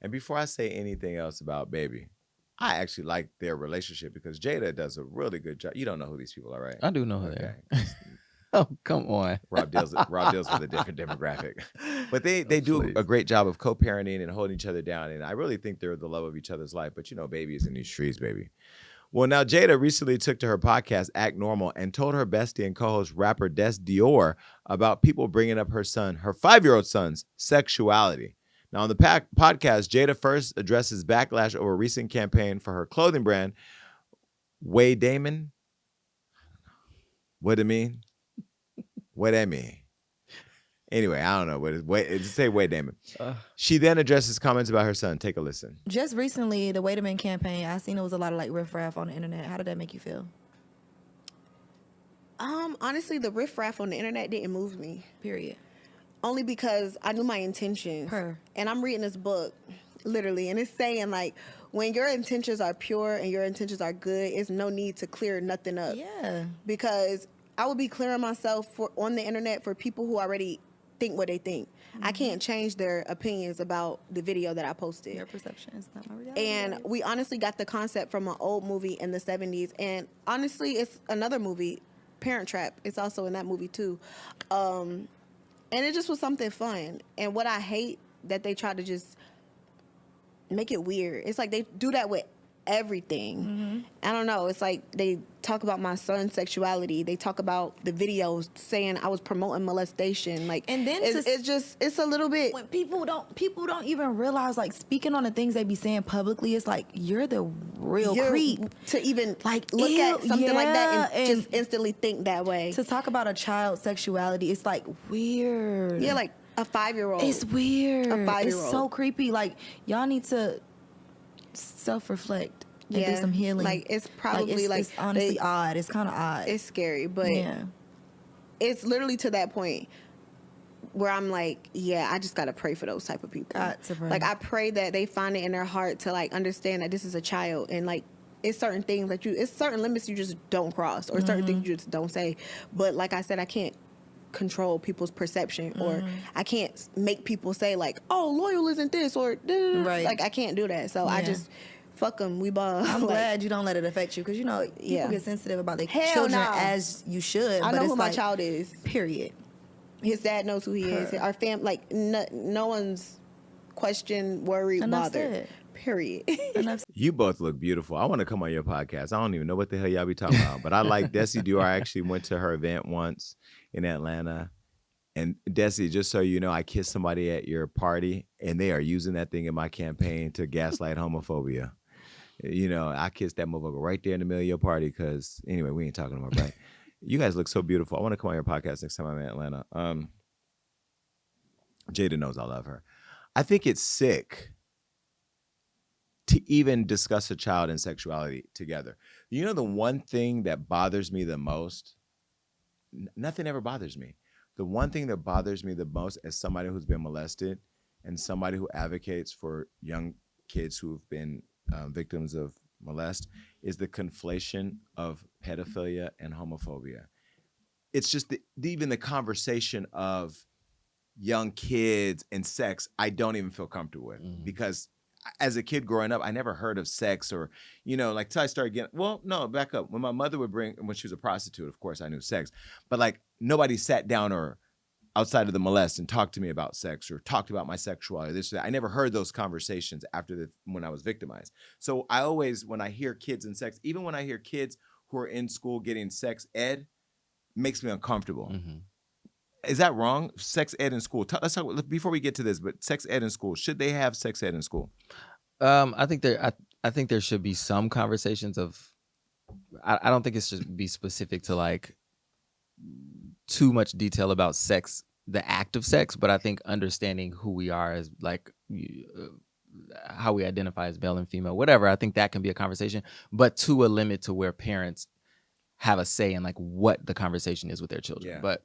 And before I say anything else about baby, I actually like their relationship because Jada does a really good job. You don't know who these people are, right? I do know who they are. Oh, come on. Rob deals with a different demographic. But they do a great job of co-parenting and holding each other down. And I really think they're the love of each other's life. But, you know, baby is in these streets, baby. Well, now Jada recently took to her podcast, Act Normal, and told her bestie and co-host rapper Des Dior about people bringing up her 5-year-old son's sexuality. Now, on the podcast, Jada first addresses backlash over a recent campaign for her clothing brand, Way Damon. What it mean? What that mean? Anyway, I don't know what it's say Way Damon. She then addresses comments about her son. Take a listen. Just recently, the Wait a Minute campaign, I seen it was a lot of like riffraff on the internet. How did that make you feel? Honestly, the riffraff on the internet didn't move me. Period. Only because I knew my intentions. And I'm reading this book, literally, and it's saying like, when your intentions are pure and your intentions are good, it's no need to clear nothing up. Yeah. Because I would be clearing myself on the internet for people who already think what they think. I can't change their opinions about the video that I posted. Your perception is not my reality. And we honestly got the concept from an old movie in the 70s. And honestly, it's another movie, Parent Trap. It's also in that movie too. And it just was something fun. And what I hate that they try to just make it weird. It's like they do that with everything. I don't know. It's like they talk about my son's sexuality. They talk about the videos saying I was promoting molestation. Like, and then it's a little bit. When people don't even realize, like, speaking on the things they be saying publicly, it's like you're the real creep to even like look at something like that and just instantly think that way. To talk about a child's sexuality, it's like weird. Yeah, like a 5-year-old. It's weird. A 5-year-old. It's so creepy. Like, y'all need to self-reflect and do some healing. Like, it's probably it's honestly odd. It's kind of odd. It's scary, but it's literally to that point. where I'm like, yeah, I just gotta pray for those type of people. Got to pray. Like, I pray that they find it in their heart to like understand that this is a child, and like it's certain things that it's certain limits you just don't cross, or certain things you just don't say. But like I said, I can't control people's perception, or I can't make people say like, oh, loyal isn't this, or right. Like I can't do that. So I just fuck them. We ball. I'm glad you don't let it affect you, because you know people get sensitive about their children as you should. I but know it's who my like, child is. Period. His dad knows who he is. Our fam, like no one's questioned, worried, bothered. Said. Period. You both look beautiful. I want to come on your podcast. I don't even know what the hell y'all be talking about, but I like Desi Dior. I actually went to her event once in Atlanta. And Desi, just so you know, I kissed somebody at your party, and they are using that thing in my campaign to gaslight homophobia. You know, I kissed that motherfucker right there in the middle of your party because, anyway, we ain't talking about right. You guys look so beautiful. I want to come on your podcast next time I'm in Atlanta. Jada knows I love her. I think it's sick to even discuss a child and sexuality together. You know, the one thing that bothers me the most, nothing ever bothers me. The one thing that bothers me the most as somebody who's been molested and somebody who advocates for young kids who've been victims of molest is the conflation of pedophilia and homophobia. It's just even the conversation of young kids and sex, I don't even feel comfortable with because as a kid growing up, I never heard of sex or, you know, like till I started getting, well, no, back up. When my mother would bring, when she was a prostitute, of course I knew sex, but like nobody sat down or outside of the molest and talked to me about sex or talked about my sexuality. This or that. I never heard those conversations after when I was victimized. So I always, when I hear kids and sex, even when I hear kids who are in school getting sex ed, makes me uncomfortable. Is that wrong? Sex ed in school. Let's talk before we get to this. But sex ed in school, should they have sex ed in school? I think there should be some conversations of. I don't think it should be specific to like too much detail about sex, the act of sex, but I think understanding who we are as like how we identify as male and female, whatever. I think that can be a conversation, but to a limit to where parents have a say in like what the conversation is with their children. Yeah. But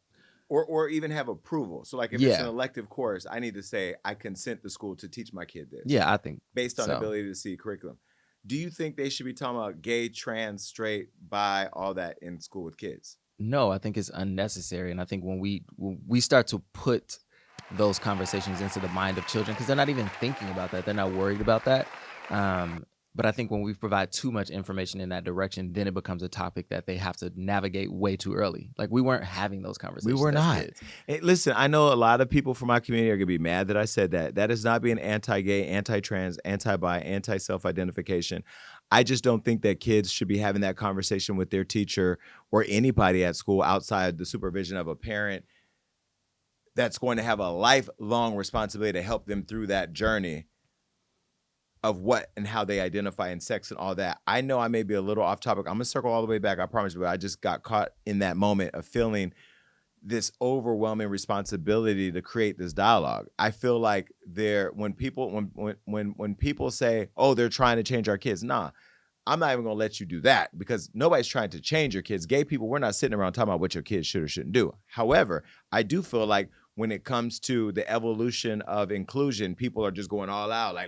or even have approval. So like if it's an elective course, I need to say I consent the school to teach my kid this. Yeah, I think based on ability to see curriculum. Do you think they should be talking about gay, trans, straight, bi, all that in school with kids? No, I think it's unnecessary. And I think when we start to put those conversations into the mind of children, because they're not even thinking about that, they're not worried about that. But I think when we provide too much information in that direction, then it becomes a topic that they have to navigate way too early. Like we weren't having those conversations. We were not. Kids. Hey, listen, I know a lot of people from my community are going to be mad that I said that. That is not being anti-gay, anti-trans, anti-bi, anti-self-identification. I just don't think that kids should be having that conversation with their teacher or anybody at school outside the supervision of a parent that's going to have a lifelong responsibility to help them through that journey of what and how they identify in sex and all that. I know I may be a little off topic. I'm going to circle all the way back, I promise you, but I just got caught in that moment of feeling this overwhelming responsibility to create this dialogue. I feel like when people say, oh, they're trying to change our kids, nah, I'm not even going to let you do that because nobody's trying to change your kids. Gay people, we're not sitting around talking about what your kids should or shouldn't do. However, I do feel like when it comes to the evolution of inclusion, people are just going all out. Like,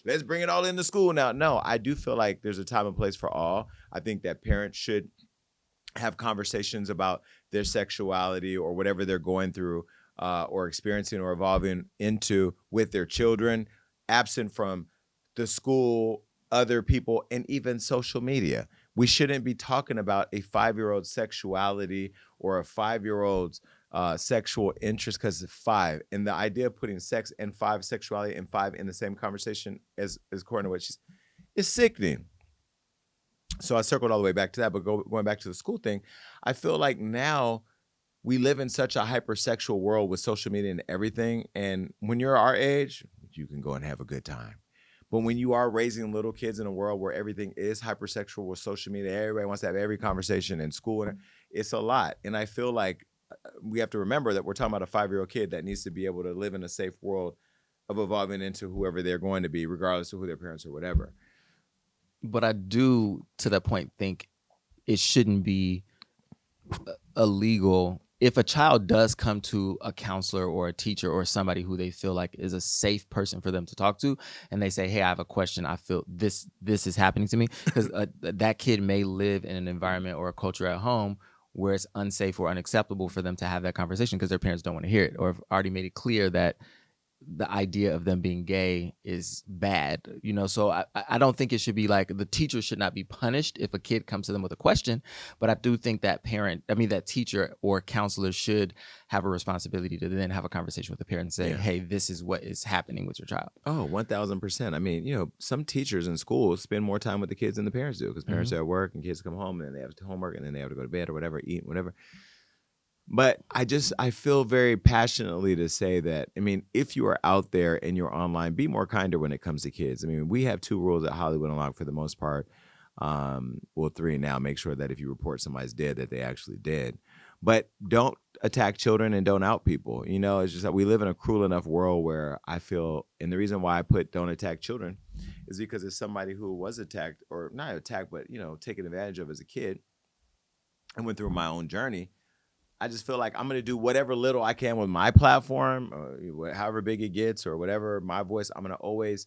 let's bring it all into school now. No, I do feel like there's a time and place for all. I think that parents should have conversations about their sexuality or whatever they're going through or experiencing or evolving into with their children, absent from the school, other people, and even social media. We shouldn't be talking about a 5-year-old's sexuality or a 5-year-old's sexual interest because it's 5. And the idea of putting sex and sexuality and 5 in the same conversation as according to what is sickening. So I circled all the way back to that, but going back to the school thing, I feel like now we live in such a hypersexual world with social media and everything. And when you're our age, you can go and have a good time. But when you are raising little kids in a world where everything is hypersexual with social media, everybody wants to have every conversation in school, and it's a lot. And I feel like we have to remember that we're talking about a 5-year-old kid that needs to be able to live in a safe world of evolving into whoever they're going to be, regardless of who their parents or whatever. But I do, to that point, think it shouldn't be illegal if a child does come to a counselor or a teacher or somebody who they feel like is a safe person for them to talk to, and they say, hey, I have a question, I feel this is happening to me, because that kid may live in an environment or a culture at home where it's unsafe or unacceptable for them to have that conversation because their parents don't want to hear it, or have already made it clear that the idea of them being gay is bad, you know. So I don't think it should be like the teacher should not be punished if a kid comes to them with a question, but I do think that that teacher or counselor should have a responsibility to then have a conversation with the parent and say, hey, this is what is happening with your child. Oh, 1000%. I mean, you know, some teachers in schools spend more time with the kids than the parents do, because parents are at work and kids come home and they have homework and then they have to go to bed or whatever, eat, whatever. But I feel very passionately to say that, I mean, if you are out there and you're online, be more kinder when it comes to kids. I mean, we have 2 rules at Hollywood Unlocked for the most part. Well, 3 now. Make sure that if you report somebody's dead, that they actually did. But don't attack children and don't out people. You know, it's just that we live in a cruel enough world where I feel, and the reason why I put don't attack children is because as somebody who was attacked, or not attacked, but, you know, taken advantage of as a kid and went through my own journey, I just feel like I'm going to do whatever little I can with my platform, or however big it gets, or whatever my voice. I'm going to always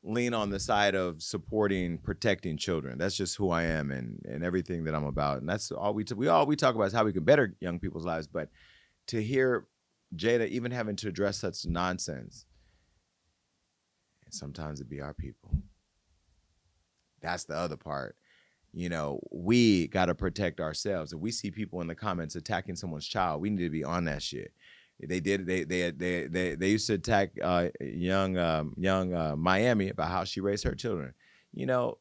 lean on the side of supporting, protecting children. That's just who I am and everything that I'm about. And that's all we talk about is how we can better young people's lives. But to hear Jada even having to address such nonsense, and sometimes it be our people. That's the other part. You know, we got to protect ourselves. If we see people in the comments attacking someone's child, we need to be on that shit. They used to attack young Miami about how she raised her children. You know,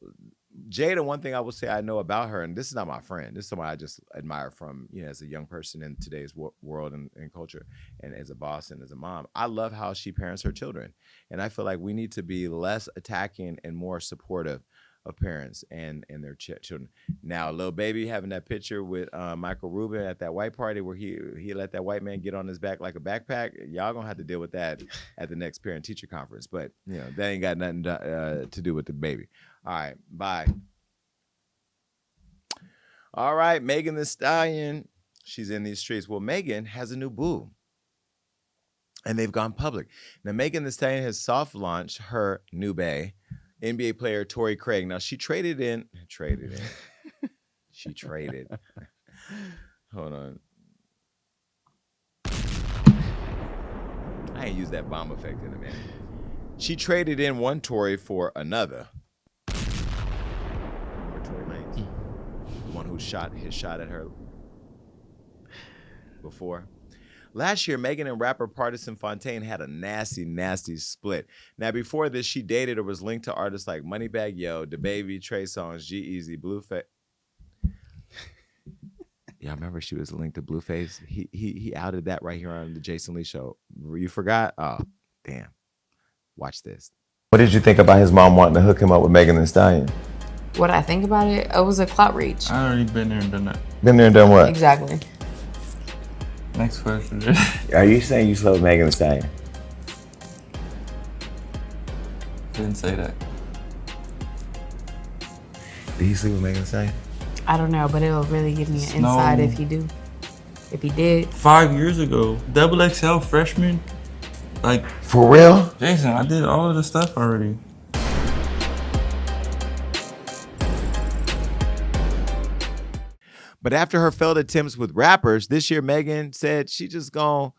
Jada, one thing I will say I know about her, and this is not my friend, this is someone I just admire from, you know, as a young person in today's world and culture, and as a boss and as a mom. I love how she parents her children. And I feel like we need to be less attacking and more supportive of parents and their children. Now, Lil Baby having that picture with Michael Rubin at that white party where he let that white man get on his back like a backpack, y'all gonna have to deal with that at the next parent-teacher conference. But, you know, that ain't got nothing to do with the baby. All right, bye. All right, Megan Thee Stallion, she's in these streets. Well, Megan has a new boo, and they've gone public. Now, Megan Thee Stallion has soft launched her new bae, NBA player Torrey Craig. Now, she traded. Hold on. I ain't used that bomb effect in a minute. She traded in one Torrey for another. Remember Tory Lanez? The one who shot at her before. Last year, Megan and rapper Partisan Fontaine had a nasty, nasty split. Now, before this, she dated or was linked to artists like Moneybagg Yo, DaBaby, Trey Songz, G-Eazy, Blueface. Yeah, I remember she was linked to Blueface. He outed that right here on the Jason Lee show. You forgot? Oh, damn. Watch this. What did you think about his mom wanting to hook him up with Megan Thee Stallion? What I think about it, it was a clout reach. I already been there and done that. Been there and done what? Exactly. Next question. Are you saying you slept with Megan Thee Stallion? Didn't say that. Did he sleep with Megan Thee Stallion? I don't know, but it'll really give me an insight if he do. If he did. 5 years ago, XXL freshman. Like, for real? Jason, I did all of the stuff already. But after her failed attempts with rappers, this year Megan said she's just gonna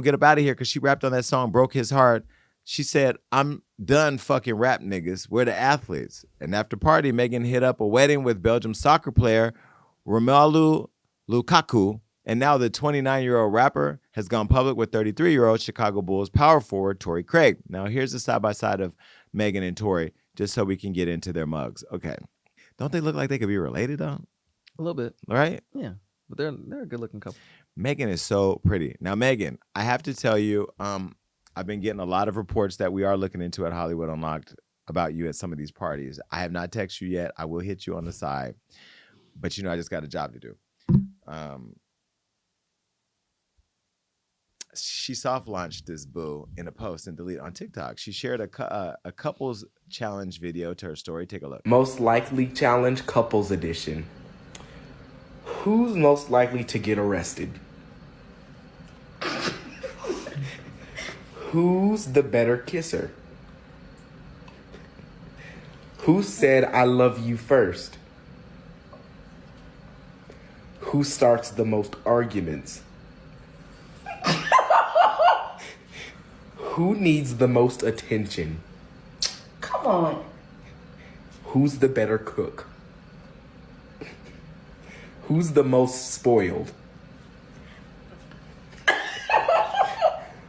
get up out of here because she rapped on that song Broke His Heart. She said, I'm done fucking rap niggas. We're the athletes. And after party, Megan hit up a wedding with Belgium soccer player Romelu Lukaku. And now the 29-year-old rapper has gone public with 33-year-old Chicago Bulls power forward Torrey Craig. Now here's the side-by-side of Megan and Torrey, just so we can get into their mugs. Okay. Don't they look like they could be related though? A little bit. Right? Yeah. But they're a good looking couple. Megan is so pretty. Now, Megan, I have to tell you, I've been getting a lot of reports that we are looking into at Hollywood Unlocked about you at some of these parties. I have not texted you yet. I will hit you on the side. But, you know, I just got a job to do. She soft launched this boo in a post and deleted on TikTok. She shared a couples challenge video to her story. Take a look. Most likely challenge couples edition. Who's most likely to get arrested? Who's the better kisser? Who said I love you first? Who starts the most arguments? Who needs the most attention? Come on. Who's the better cook? Who's the most spoiled?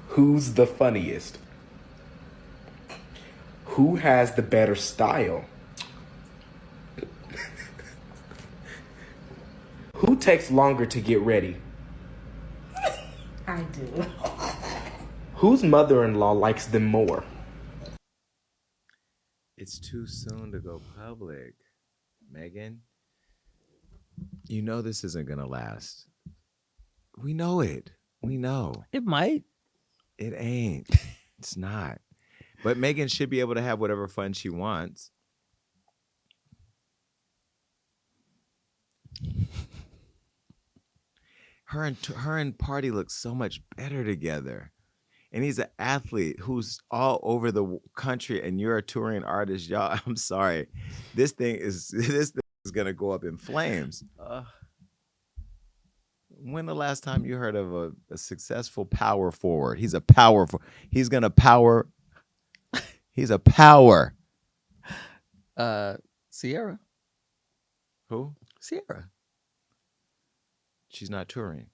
Who's the funniest? Who has the better style? Who takes longer to get ready? I do. Whose mother-in-law likes them more? It's too soon to go public, Megan. You know this isn't gonna last. We know it. We know. It might. It ain't. It's not. But Megan should be able to have whatever fun she wants. Her and Party look so much better together. And he's an athlete who's all over the country, and you're a touring artist, y'all. I'm sorry. This thing is gonna go up in flames. When the last time you heard of a successful power forward? He's a power. He's gonna power. He's a power. Sierra. Who? Sierra. She's not touring.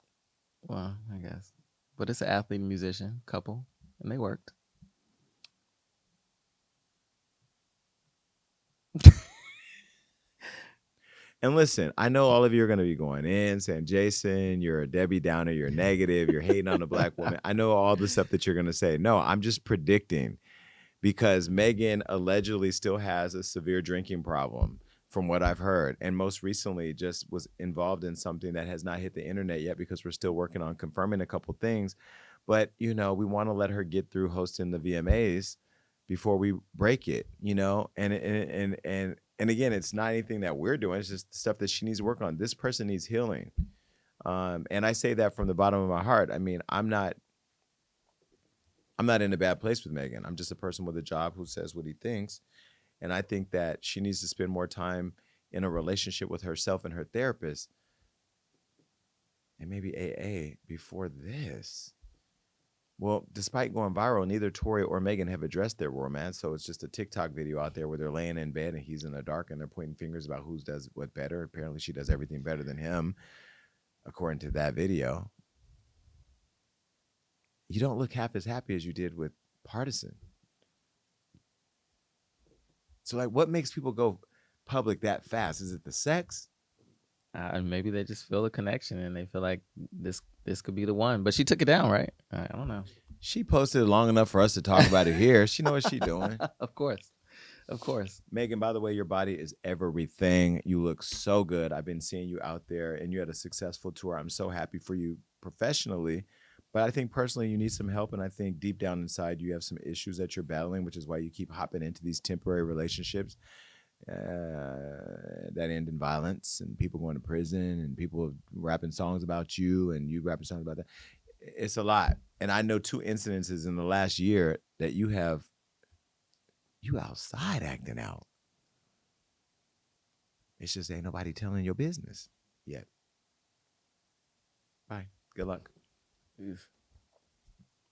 Well, I guess. But it's an athlete and musician couple, and they worked. And listen, I know all of you are going to be going in saying, Jason, you're a Debbie Downer, you're negative, you're hating on a black woman. I know all the stuff that you're going to say. No, I'm just predicting, because Megan allegedly still has a severe drinking problem from what I've heard. And most recently just was involved in something that has not hit the internet yet, because we're still working on confirming a couple things. But, you know, we want to let her get through hosting the VMAs before we break it, you know? And again, it's not anything that we're doing. It's just stuff that she needs to work on. This person needs healing. And I say that from the bottom of my heart. I mean, I'm not in a bad place with Megan. I'm just a person with a job who says what he thinks. And I think that she needs to spend more time in a relationship with herself and her therapist, and maybe AA before this. Well, despite going viral, neither Torrey or Megan have addressed their romance. So it's just a TikTok video out there where they're laying in bed and he's in the dark and they're pointing fingers about who does what better. Apparently she does everything better than him, according to that video. You don't look half as happy as you did with Partisan. So, like, what makes people go public that fast? Is it the sex? Maybe they just feel a connection and they feel like this could be the one. But she took it down, right? I don't know. She posted it long enough for us to talk about it here. She knows what she's doing. Of course. Megan, by the way, your body is everything. You look so good. I've been seeing you out there, and you had a successful tour. I'm so happy for you professionally. But I think personally you need some help, and I think deep down inside you have some issues that you're battling, which is why you keep hopping into these temporary relationships that end in violence and people going to prison and people rapping songs about you and you rapping songs about that. It's a lot. And I know 2 incidences in the last year that you outside acting out. It's just ain't nobody telling your business yet. Bye. Good luck.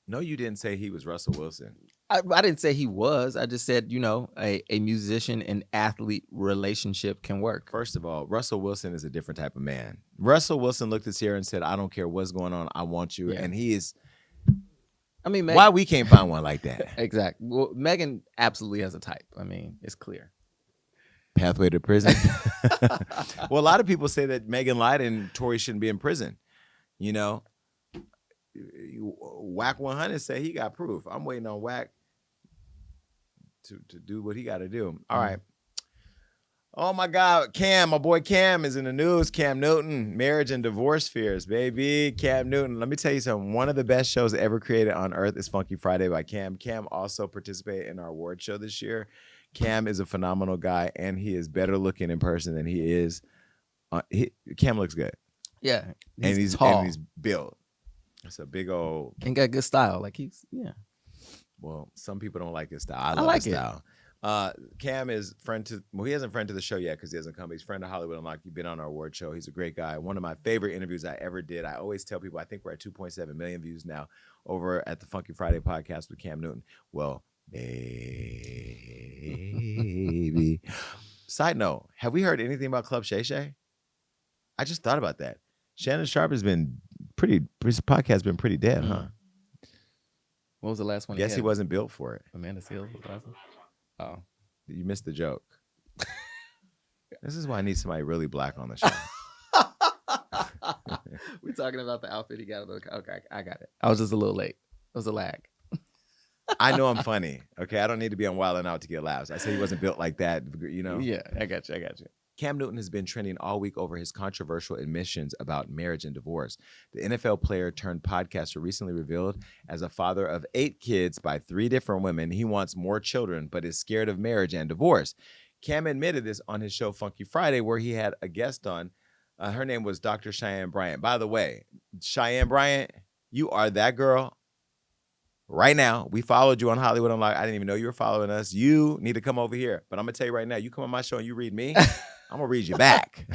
No, you didn't say he was Russell Wilson. I didn't say he was. I just said, you know, a musician and athlete relationship can work. First of all, Russell Wilson is a different type of man. Russell Wilson looked at Sierra and said, I don't care what's going on. I want you. Yeah. And he is. I mean, why we can't find one like that? Exactly. Well, Megan absolutely has a type. I mean, it's clear. Pathway to prison. Well, a lot of people say that Megan lied and Torrey shouldn't be in prison. You know, Whack 100 say he got proof. I'm waiting on Whack to do what he got to do. All right. Oh my God, Cam, my boy Cam is in the news. Cam Newton, marriage and divorce fears, baby. Cam Newton. Let me tell you something. One of the best shows ever created on earth is Funky Friday by Cam. Cam also participated in our award show this year. Cam is a phenomenal guy, and he is better looking in person than he is. Cam looks good. Yeah, he's tall. And he's built. It's a big old. And got good style. Like yeah. Well, some people don't like his style. I love like his style. Cam is he hasn't friend to the show yet because he hasn't come. He's friend of Hollywood Unlocked. He's been on our award show. He's a great guy. One of my favorite interviews I ever did. I always tell people, I think we're at 2.7 million views now over at the Funky Friday podcast with Cam Newton. Well, baby. Side note, have we heard anything about Club Shay Shay? I just thought about that. Shannon Sharp has been his podcast has been pretty dead, huh? What was the last one? Guess he wasn't built for it. Amanda Seales was the last one? Oh. You missed the joke. This is why I need somebody really black on the show. We're talking about the outfit he got. Okay, I got it. I was just a little late. It was a lag. I know I'm funny. Okay, I don't need to be on Wild 'N Out to get laughs. I said he wasn't built like that, you know? Yeah, I got you. Cam Newton has been trending all week over his controversial admissions about marriage and divorce. The NFL player turned podcaster recently revealed as a father of 8 kids by 3 different women, he wants more children, but is scared of marriage and divorce. Cam admitted this on his show Funky Friday, where he had a guest on. Her name was Dr. Cheyenne Bryant. By the way, Cheyenne Bryant, you are that girl. Right now, we followed you on Hollywood Unlocked. I didn't even know you were following us. You need to come over here. But I'm going to tell you right now, you come on my show and you read me, I'm going to read you back.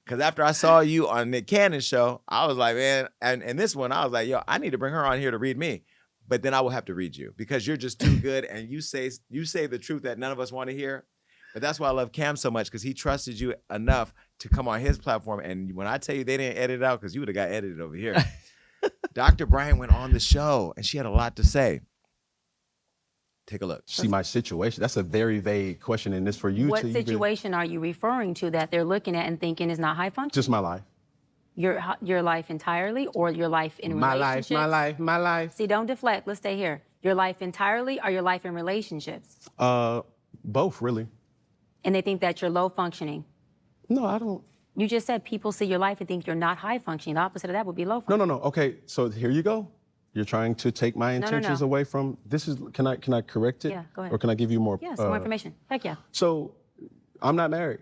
Because after I saw you on Nick Cannon's show, I was like, man, and this one, I was like, yo, I need to bring her on here to read me. But then I will have to read you because you're just too good. And you say the truth that none of us want to hear. But that's why I love Cam so much, because he trusted you enough to come on his platform. And when I tell you they didn't edit it out, because you would have got edited over here. Dr. Bryant went on the show, and she had a lot to say. Take a look. See my situation. That's a very vague question, and this for you. What situation are you referring to that they're looking at and thinking is not high functioning? Just my life. Your life entirely, or your life in relationships? My life. See, don't deflect. Let's stay here. Your life entirely, or your life in relationships? Both, really. And they think that you're low functioning. No, I don't. You just said people see your life and think you're not high functioning. The opposite of that would be low functioning. No. Okay, so here you go. You're trying to take my intentions away from this. Can I correct it? Yeah, go ahead. Or can I give you more? Yes, more information. Heck yeah. So, I'm not married,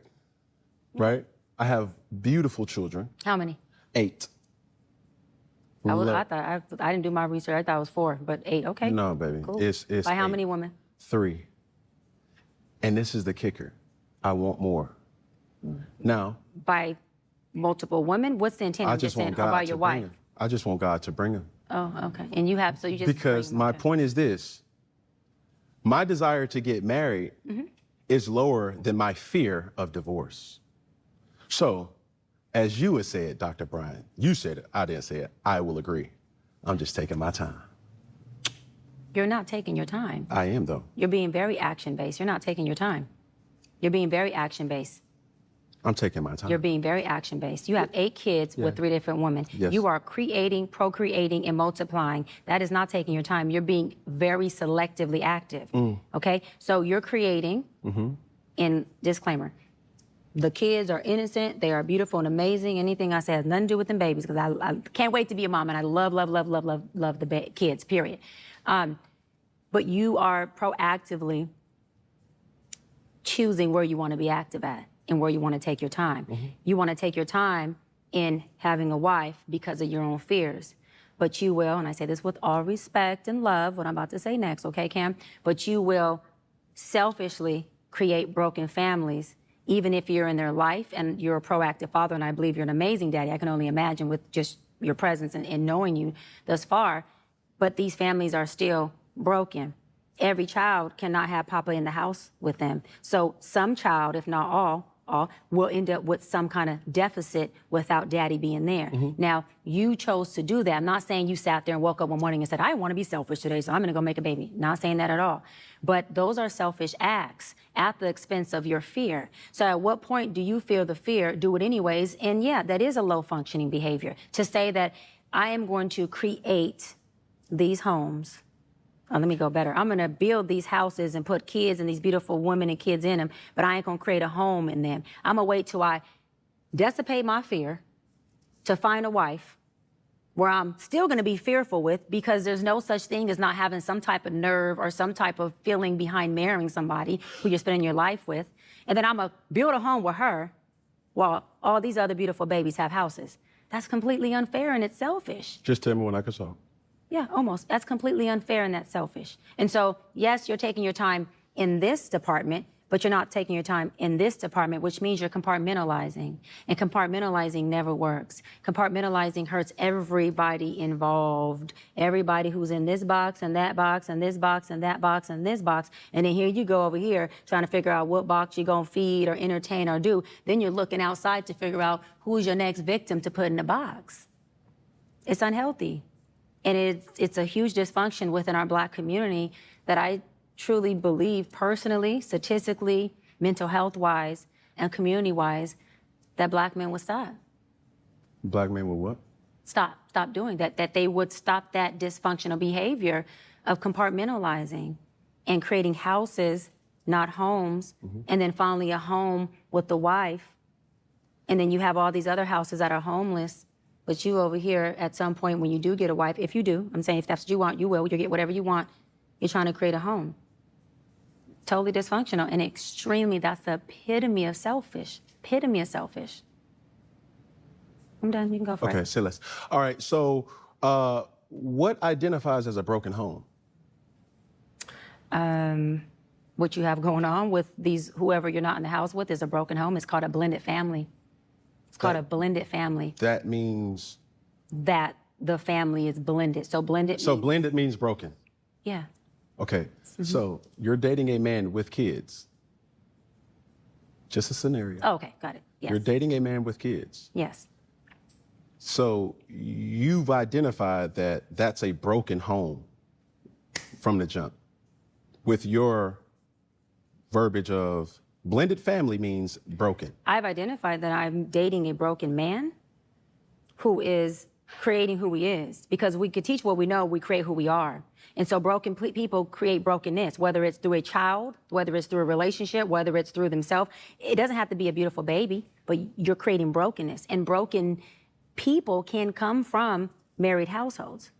right? I have beautiful children. How many? 8. I didn't do my research. I thought it was 4, but 8. Okay. No, baby. Cool. It's by how 8. many women? 3. And this is the kicker. I want more. Now. By multiple women? What's the intent? I just want God how about to your bring wife? them. I just want God to bring them. Oh, okay. And you have, so you just. Because my point is this. My desire to get married is lower than my fear of divorce. So, as you would say it, Dr. Brian, you said it, I didn't say it, I will agree. I'm just taking my time. You're not taking your time. I am, though. You're being very action-based. You're not taking your time. You're being very action-based. I'm taking my time. You're being very action-based. You have 8 kids with 3 different women. Yes. You are creating, procreating, and multiplying. That is not taking your time. You're being very selectively active, okay? So you're creating, and disclaimer, the kids are innocent, they are beautiful and amazing. Anything I say has nothing to do with them babies, because I can't wait to be a mom, and I love the kids, period. But you are proactively choosing where you want to be active at and where you want to take your time. You want to take your time in having a wife because of your own fears. But you will, and I say this with all respect and love, what I'm about to say next, okay, Cam? But you will selfishly create broken families, even if you're in their life and you're a proactive father, and I believe you're an amazing daddy. I can only imagine with just your presence and knowing you thus far. But these families are still broken. Every child cannot have Papa in the house with them. So some child, if not all, will end up with some kind of deficit without daddy being there. Now, you chose to do that. I'm not saying you sat there and woke up one morning and said, I want to be selfish today, so I'm going to go make a baby. Not saying that at all. But those are selfish acts at the expense of your fear. So at what point do you feel the fear, do it anyways? And yeah, that is a low functioning behavior. To say that I am going to create these homes. Let me go better. I'm going to build these houses and put kids and these beautiful women and kids in them, but I ain't going to create a home in them. I'm going to wait till I dissipate my fear to find a wife where I'm still going to be fearful with, because there's no such thing as not having some type of nerve or some type of feeling behind marrying somebody who you're spending your life with. And then I'm going to build a home with her while all these other beautiful babies have houses. That's completely unfair and it's selfish. Just tell me when I can talk. Yeah, almost. That's completely unfair and that's selfish. And so, yes, you're taking your time in this department, but you're not taking your time in this department, which means you're compartmentalizing. And compartmentalizing never works. Compartmentalizing hurts everybody involved. Everybody who's in this box and that box and this box and that box and this box. And then here you go over here trying to figure out what box you're going to feed or entertain or do. Then you're looking outside to figure out who's your next victim to put in the box. It's unhealthy. And it's a huge dysfunction within our Black community that I truly believe personally, statistically, mental health-wise, and community-wise, that Black men would stop. Black men would what? Stop doing that, that they would stop that dysfunctional behavior of compartmentalizing and creating houses, not homes, and then finally a home with the wife, and then you have all these other houses that are homeless. But you over here, at some point when you do get a wife, if you do, I'm saying if that's what you want, you will. You'll get whatever you want. You're trying to create a home. Totally dysfunctional and extremely, that's the epitome of selfish. Epitome of selfish. I'm done. You can go for it. Okay, say less. All right, so what identifies as a broken home? What you have going on with these, whoever you're not in the house with is a broken home. It's called a blended family. It's called a blended family. That means? That the family is blended. So blended So blended means broken? Yeah. Okay, so you're dating a man with kids. Just a scenario. Oh, okay, got it. Yes. You're dating a man with kids. Yes. So you've identified that that's a broken home from the jump. With your verbiage of blended family means broken. I've identified that I'm dating a broken man who is creating who he is. Because we could teach what we know, we create who we are. And so broken people create brokenness, whether it's through a child, whether it's through a relationship, whether it's through themselves. It doesn't have to be a beautiful baby, but you're creating brokenness. And broken people can come from married households.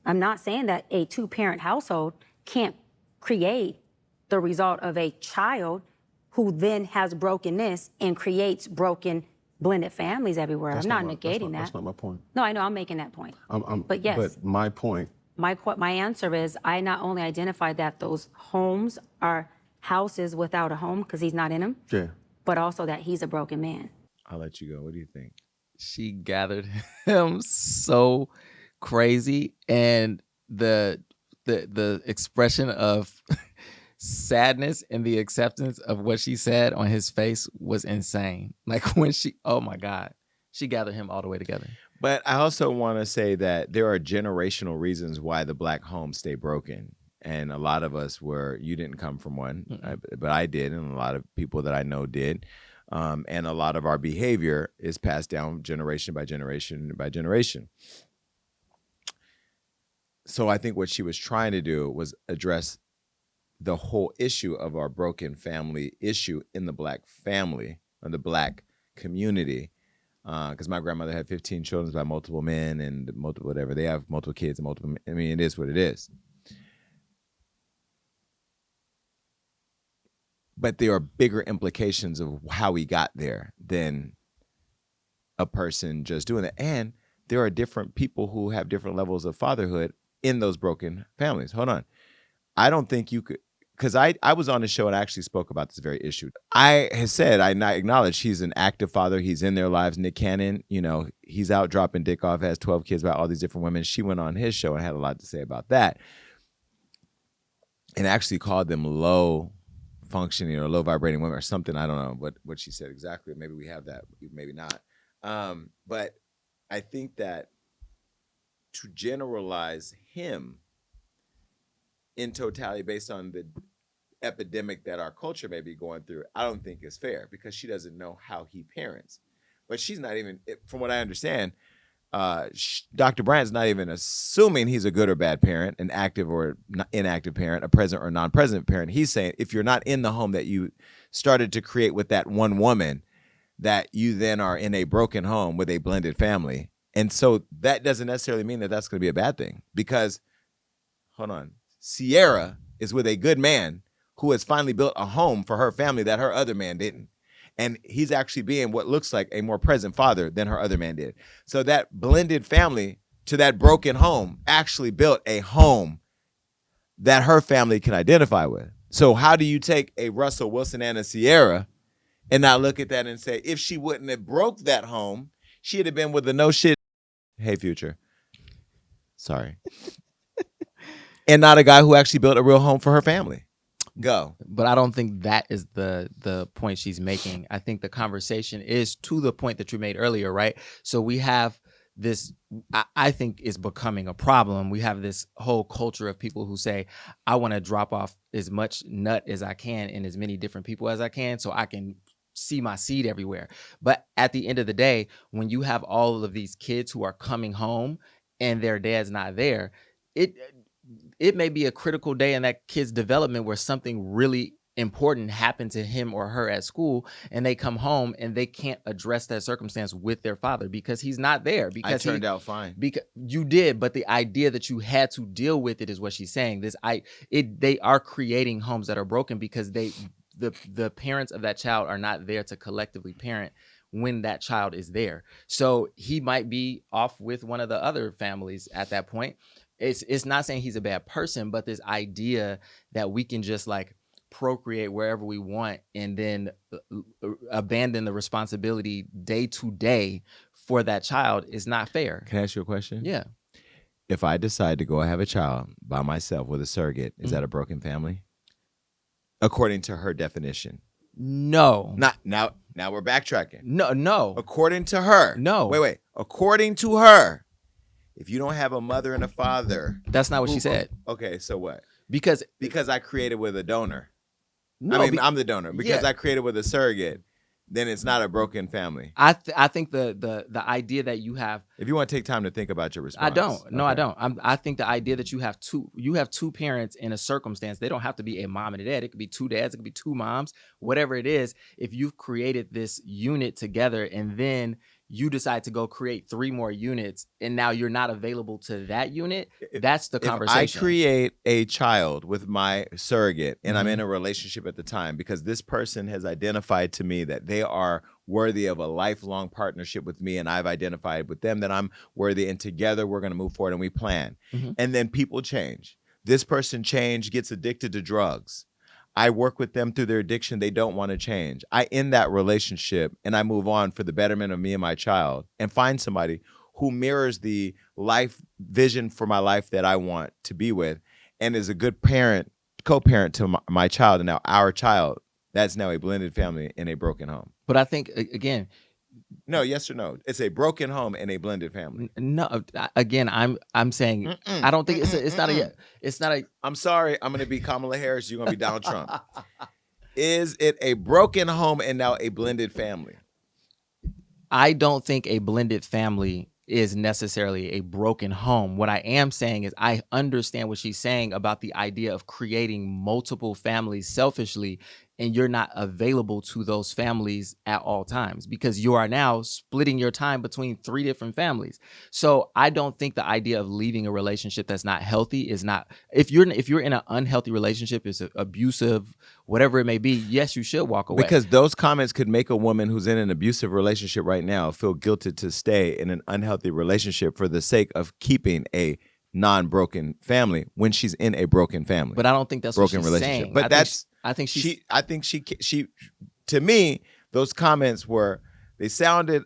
I'm not saying that a two-parent household can't create the result of a child who then has brokenness and creates broken blended families everywhere. I'm not negating that. That's not my point. No, I know, I'm making that point. But yes. But my point. My answer is I not only identified that those homes are houses without a home because he's not in them, yeah, but also that he's a broken man. I'll let you go. What do you think? She gathered him so crazy, and the expression of sadness and the acceptance of what she said on his face was insane. Like when oh my God, she gathered him all the way together. But I also want to say that there are generational reasons why the Black homes stay broken. And a lot of us you didn't come from one, but I did, and a lot of people that I know did. And a lot of our behavior is passed down generation by generation by generation. So I think what she was trying to do was address the whole issue of our broken family issue in the Black family, or the Black community. Because my grandmother had 15 children by multiple men and multiple whatever. They have multiple kids and multiple. I mean, it is what it is. But there are bigger implications of how we got there than a person just doing it. And there are different people who have different levels of fatherhood in those broken families. Hold on. I don't think you could. Because I was on the show and I actually spoke about this very issue. I had said, I acknowledge he's an active father. He's in their lives. Nick Cannon, he's out dropping dick off, has 12 kids by all these different women. She went on his show and had a lot to say about that. And actually called them low functioning or low vibrating women or something. I don't know what she said exactly. Maybe we have that, maybe not. But I think that to generalize him in totality based on the epidemic that our culture may be going through, I don't think is fair because she doesn't know how he parents. But she's not even, from what I understand, Dr. Bryant's not even assuming he's a good or bad parent, an active or inactive parent, a present or non-present parent. He's saying if you're not in the home that you started to create with that one woman, that you then are in a broken home with a blended family. And so that doesn't necessarily mean that that's going to be a bad thing because, hold on, Sierra is with a good man who has finally built a home for her family that her other man didn't. And he's actually being what looks like a more present father than her other man did. So that blended family to that broken home actually built a home that her family can identify with. So how do you take a Russell Wilson and a Sierra and not look at that and say, if she wouldn't have broke that home, she'd have been with the no shit. Hey, Future. Sorry. And not a guy who actually built a real home for her family. Go. But I don't think that is the point she's making. I think the conversation is to the point that you made earlier, right? So we have this, I think is becoming a problem. We have this whole culture of people who say, I want to drop off as much nut as I can in as many different people as I can so I can see my seed everywhere. But at the end of the day, when you have all of these kids who are coming home and their dad's not there, it may be a critical day in that kid's development where something really important happened to him or her at school, and they come home and they can't address that circumstance with their father because he's not there. Because I turned out fine. Because you did, but the idea that you had to deal with it is what she's saying. They are creating homes that are broken because the parents of that child are not there to collectively parent when that child is there. So he might be off with one of the other families at that point. It's not saying he's a bad person, but this idea that we can just like procreate wherever we want and then abandon the responsibility day to day for that child is not fair. Can I ask you a question? Yeah. If I decide to go have a child by myself with a surrogate, is that a broken family? According to her definition. No. Not now we're backtracking. No. According to her. No. Wait. According to her, if you don't have a mother and a father. That's not what she said. Okay, so what? Because I created with a donor. No, I'm the donor. Because I created with a surrogate, then it's not a broken family. I think the idea that you have. If you want to take time to think about your response. I don't. No, okay. I don't. I think the idea that you have two parents in a circumstance, they don't have to be a mom and a dad. It could be two dads, it could be two moms, whatever it is. If you've created this unit together and then you decide to go create 3 more units and now you're not available to that unit, that's the conversation. If I create a child with my surrogate and I'm in a relationship at the time because this person has identified to me that they are worthy of a lifelong partnership with me and I've identified with them that I'm worthy and together we're going to move forward and we plan. And then people change. This person gets addicted to drugs. I work with them through their addiction. They don't want to change. I end that relationship and I move on for the betterment of me and my child and find somebody who mirrors the life vision for my life that I want to be with and is a good parent, co-parent to my child and now our child. That's now a blended family in a broken home. But I think, again, no, yes or no? It's a broken home and a blended family. No, again, I'm saying I don't think it's not a. I'm sorry, I'm going to be Kamala Harris. You're going to be Donald Trump. Is it a broken home and now a blended family? I don't think a blended family is necessarily a broken home. What I am saying is I understand what she's saying about the idea of creating multiple families selfishly, and you're not available to those families at all times because you are now splitting your time between 3 different families. So I don't think the idea of leaving a relationship that's not healthy is not, if you're in an unhealthy relationship, it's abusive, whatever it may be, yes, you should walk away. Because those comments could make a woman who's in an abusive relationship right now feel guilty to stay in an unhealthy relationship for the sake of keeping a non-broken family when she's in a broken family. But I don't think that's broken what she's relationship. Saying. But I think she to me, those comments were, they sounded,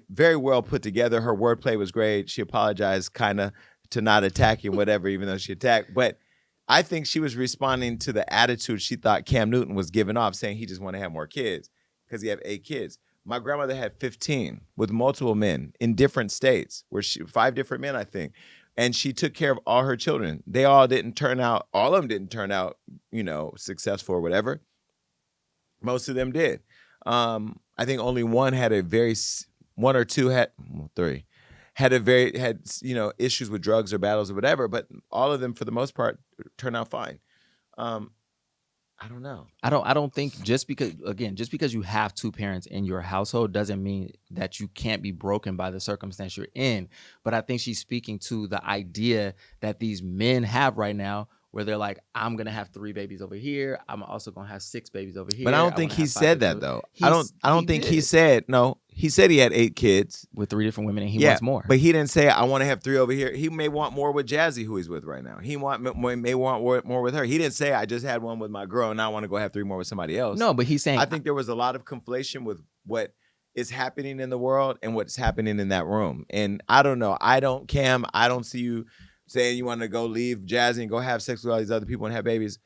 very well put together. Her wordplay was great. She apologized kind of to not attacking whatever, even though she attacked. But I think she was responding to the attitude she thought Cam Newton was giving off, saying he just want to have more kids because he have 8 kids. My grandmother had 15 with multiple men in different states, 5 different men, I think. And she took care of all her children. They all of them didn't turn out, successful or whatever. Most of them did. I think only one had issues with drugs or battles or whatever, but all of them for the most part turned out fine. I don't know. I don't think just because you have 2 parents in your household doesn't mean that you can't be broken by the circumstance you're in. But I think she's speaking to the idea that these men have right now where they're like, I'm gonna have 3 babies over here. I'm also gonna have 6 babies over here. But I don't think he said that though. I don't think he said no. He said he had 8 kids with 3 different women, and he wants more. But he didn't say I want to have 3 over here. He may want more with Jazzy, who he's with right now. He may want more with her. He didn't say I just had 1 with my girl and I want to go have 3 more with somebody else. No, but he's saying I think there was a lot of conflation with what is happening in the world and what's happening in that room. And I don't know. I don't see you saying you want to go leave Jazzy and go have sex with all these other people and have babies.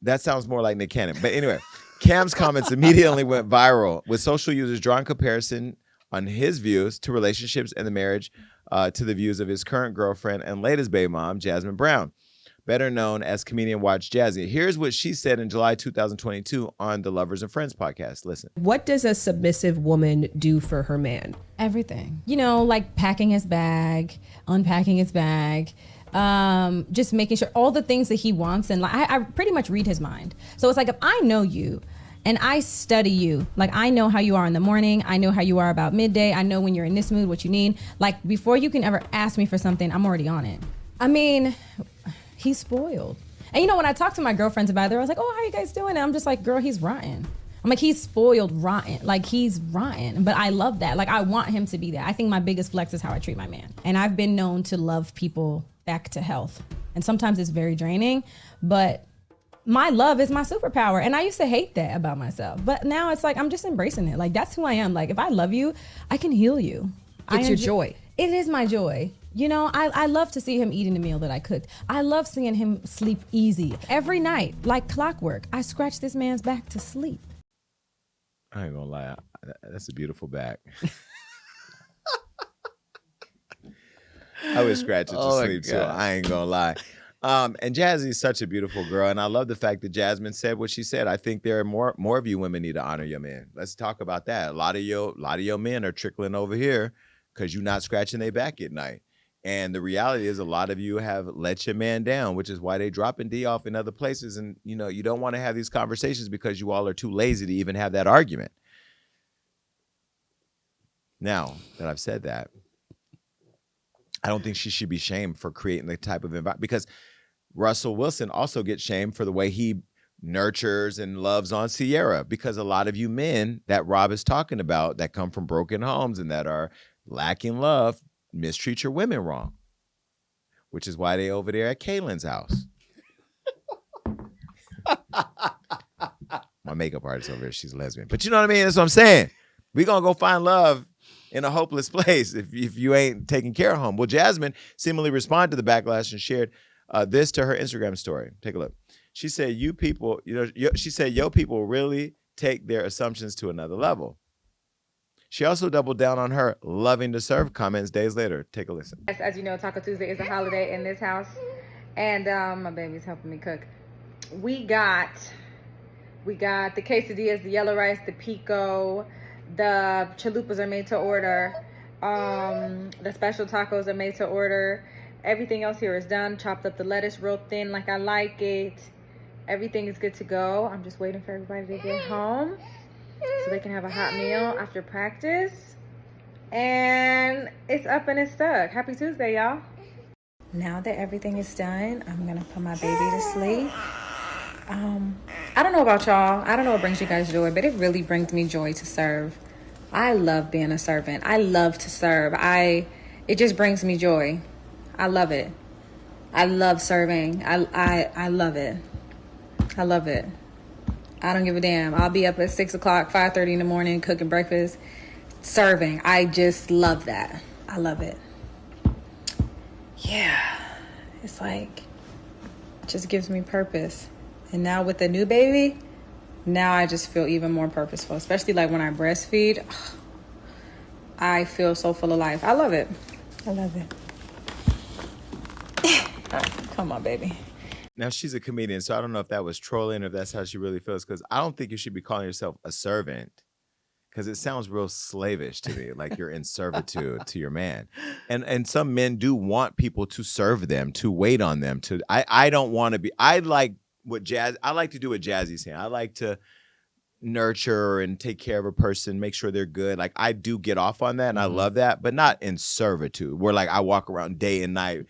That sounds more like Nick Cannon. But anyway, Cam's comments immediately went viral, with social users drawing comparison on his views to relationships and the marriage to the views of his current girlfriend and latest baby mom, Jasmine Brown, better known as comedian Watch Jazzy. Here's what she said in July 2022 on the Lovers and Friends podcast. Listen. What does a submissive woman do for her man? Everything. You know, like packing his bag, unpacking his bag, just making sure all the things that he wants. And like, I pretty much read his mind. So it's like, if I know you and I study you, like I know how you are in the morning, I know how you are about midday, I know when you're in this mood, what you need. Like before you can ever ask me for something, I'm already on it. I mean, he's spoiled. And you know, when I talk to my girlfriends about it, I was like, oh, how you guys doing? And I'm just like, girl, he's rotten. I'm like, he's spoiled rotten. Like, he's rotten. But I love that. Like, I want him to be that. I think my biggest flex is how I treat my man. And I've been known to love people back to health. And sometimes it's very draining, but my love is my superpower. And I used to hate that about myself. But now it's like, I'm just embracing it. Like, that's who I am. Like, if I love you, I can heal you. It's your joy. It is my joy. You know, I love to see him eating the meal that I cooked. I love seeing him sleep easy. Every night, like clockwork, I scratch this man's back to sleep. I ain't gonna lie. That's a beautiful back. I would scratch it to sleep too. I ain't gonna lie. And Jazzy's such a beautiful girl, and I love the fact that Jasmine said what she said. I think there are more of you women need to honor your men. Let's talk about that. A lot of your men are trickling over here because you're not scratching their back at night. And the reality is a lot of you have let your man down, which is why they dropping D off in other places. And, you know, you don't want to have these conversations because you all are too lazy to even have that argument. Now that I've said that, I don't think she should be shamed for creating the type of environment, because Russell Wilson also gets shamed for the way he nurtures and loves on Sierra, because a lot of you men that Rob is talking about that come from broken homes and that are lacking love mistreat your women wrong, which is why they over there at Kaylin's house. My makeup artist over there, she's lesbian. But you know what I mean? That's what I'm saying. We're going to go find love in a hopeless place if you ain't taking care of home. Well, Jasmine seemingly responded to the backlash and shared this to her Instagram story. Take a look. She said, yo people really take their assumptions to another level. She also doubled down on her loving to serve comments days later. Take a listen. As you know, Taco Tuesday is a holiday in this house, and my baby's helping me cook. We got the quesadillas, the yellow rice, the pico, the chalupas are made to order, the special tacos are made to order. Everything else here is done. Chopped up the lettuce real thin like I like it. Everything is good to go. I'm just waiting for everybody to get home so they can have a hot meal after practice. And it's up and it's stuck. Happy Tuesday, y'all. Now that everything is done, I'm gonna put my baby to sleep. I don't know about y'all. I don't know what brings you guys joy, but it really brings me joy to serve. I love being a servant. I love to serve. It just brings me joy. I love it. I love serving. I love it. I love it. I don't give a damn. I'll be up at 6 o'clock, 5:30 in the morning, cooking breakfast, serving. I just love that. I love it. Yeah. It's like, it just gives me purpose. And now with the new baby, now I just feel even more purposeful, especially like when I breastfeed. I feel so full of life. I love it. I love it. Come on, baby. Now, she's a comedian, so I don't know if that was trolling or if that's how she really feels, because I don't think you should be calling yourself a servant, because it sounds real slavish to me, like you're in servitude to your man. And some men do want people to serve them, to wait on them. I don't want to be. I like to do what Jazzy's saying. I like to nurture and take care of a person, make sure they're good. Like, I do get off on that, and I love that, but not in servitude, where like I walk around day and night.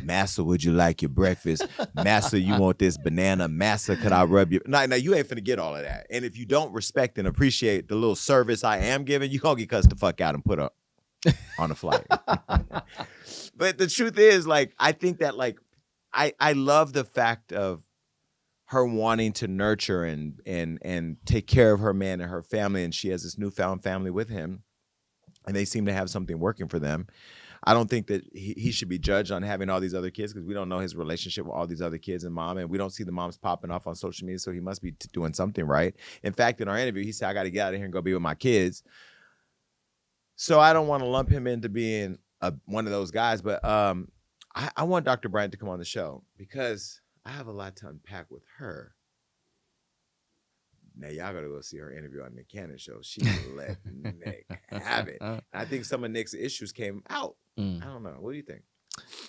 Master, would you like your breakfast? Master, you want this banana? Master, could I rub your... No, you ain't finna get all of that. And if you don't respect and appreciate the little service I am giving, you gonna get cussed the fuck out and put up on a flight. But the truth is, like, I think that, like, I love the fact of her wanting to nurture and take care of her man and her family, and she has this newfound family with him, and they seem to have something working for them. I don't think that he should be judged on having all these other kids, because we don't know his relationship with all these other kids and mom, and we don't see the moms popping off on social media, so he must be doing something right. In fact, in our interview, he said, I got to get out of here and go be with my kids. So I don't want to lump him into being one of those guys, but I want Dr. Bryant to come on the show, because I have a lot to unpack with her. Now, y'all got to go see her interview on the Cannon Show. She let Nick have it. I think some of Nick's issues came out. I don't know. What do you think?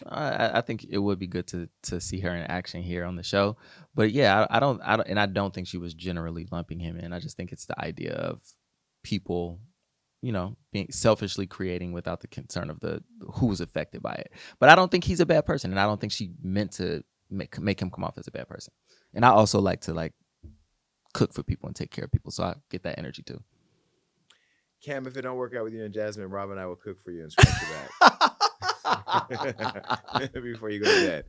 I think it would be good to see her in action here on the show. But yeah, I don't think she was generally lumping him in. I just think it's the idea of people, being selfishly creating without the concern of who was affected by it. But I don't think he's a bad person, and I don't think she meant to make him come off as a bad person. And I also like to cook for people and take care of people, so I get that energy too. Cam, if it don't work out with you and Jasmine, Rob and I will cook for you and scratch your back before you go to bed.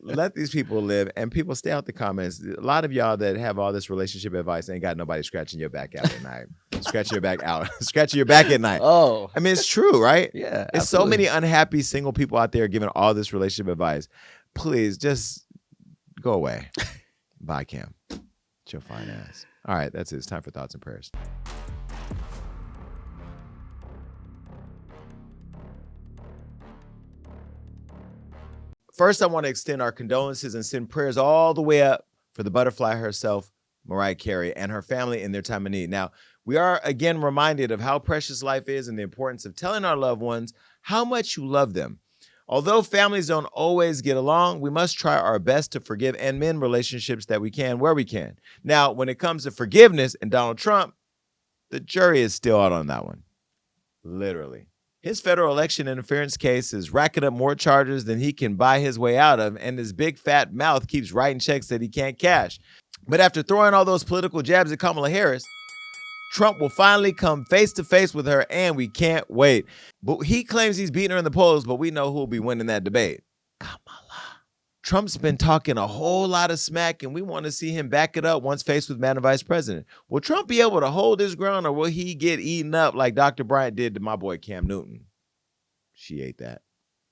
Let these people live, and people stay out the comments. A lot of y'all that have all this relationship advice ain't got nobody scratching your back out at night. Scratching your back out. Scratching your back at night. Oh. I mean, it's true, right? Yeah. It's so many unhappy single people out there giving all this relationship advice. Please just go away. Bye, Cam. It's your fine ass. All right, that's it. It's time for thoughts and prayers. First, I want to extend our condolences and send prayers all the way up for the butterfly herself, Mariah Carey, and her family in their time of need. Now, we are again reminded of how precious life is and the importance of telling our loved ones how much you love them. Although families don't always get along, we must try our best to forgive and mend relationships that we can where we can. Now, when it comes to forgiveness and Donald Trump, the jury is still out on that one. Literally. His federal election interference case is racking up more charges than he can buy his way out of, and his big fat mouth keeps writing checks that he can't cash. But after throwing all those political jabs at Kamala Harris, Trump will finally come face to face with her, and we can't wait. But he claims he's beating her in the polls, but we know who will be winning that debate. Kamala. Trump's been talking a whole lot of smack, and we want to see him back it up once faced with Madam Vice President. Will Trump be able to hold his ground, or will he get eaten up like Dr. Bryant did to my boy Cam Newton? She ate that.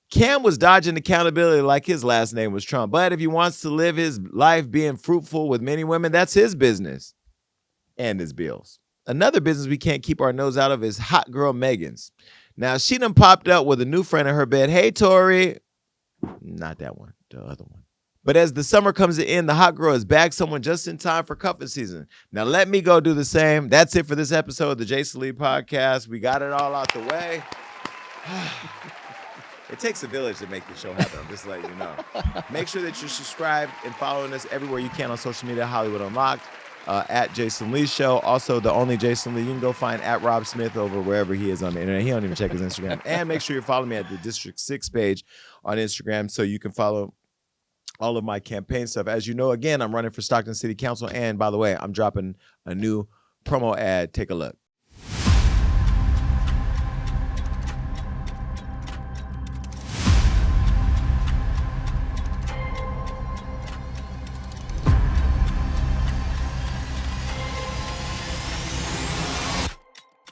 Cam was dodging accountability like his last name was Trump, but if he wants to live his life being fruitful with many women, that's his business and his bills. Another business we can't keep our nose out of is hot girl Megan's. Now, she done popped up with a new friend in her bed. Hey, Torrey. Not that one, the other one. But as the summer comes to end, the hot girl has bagged someone just in time for cuffing season. Now, let me go do the same. That's it for this episode of the Jason Lee Podcast. We got it all out the way. It takes a village to make the show happen. I'm just letting you know. Make sure that you're subscribed and following us everywhere you can on social media, Hollywood Unlocked. At Jason Lee Show. Also, the only Jason Lee. You can go find at Rob Smith over wherever he is on the internet. He don't even check his Instagram. And make sure you're following me at the District 6 page on Instagram so you can follow all of my campaign stuff. As you know, again, I'm running for Stockton City Council. And by the way, I'm dropping a new promo ad. Take a look.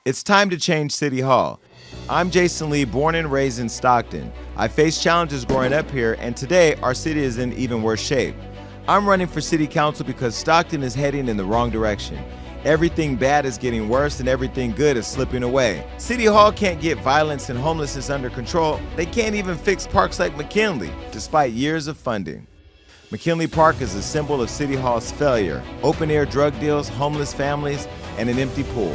It's time to change City Hall. I'm Jason Lee, born and raised in Stockton. I faced challenges growing up here, and today our city is in even worse shape. I'm running for city council because Stockton is heading in the wrong direction. Everything bad is getting worse and everything good is slipping away. City Hall can't get violence and homelessness under control. They can't even fix parks like McKinley, despite years of funding. McKinley Park is a symbol of City Hall's failure. Open-air drug deals, homeless families, and an empty pool.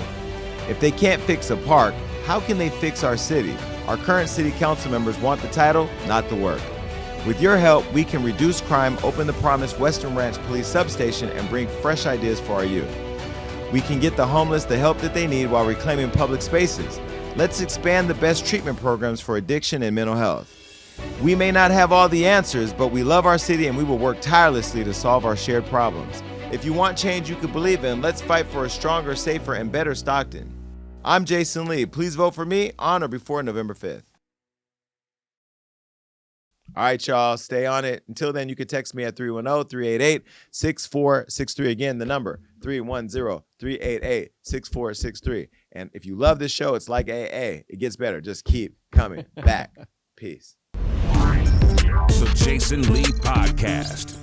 If they can't fix a park, how can they fix our city? Our current city council members want the title, not the work. With your help, we can reduce crime, open the promised Western Ranch Police Substation, and bring fresh ideas for our youth. We can get the homeless the help that they need while reclaiming public spaces. Let's expand the best treatment programs for addiction and mental health. We may not have all the answers, but we love our city and we will work tirelessly to solve our shared problems. If you want change you could believe in, let's fight for a stronger, safer, and better Stockton. I'm Jason Lee. Please vote for me on or before November 5th. All right, y'all, stay on it. Until then, you can text me at 310-388-6463. Again, the number, 310-388-6463. And if you love this show, it's like AA. It gets better. Just keep coming back. Peace. The Jason Lee Podcast.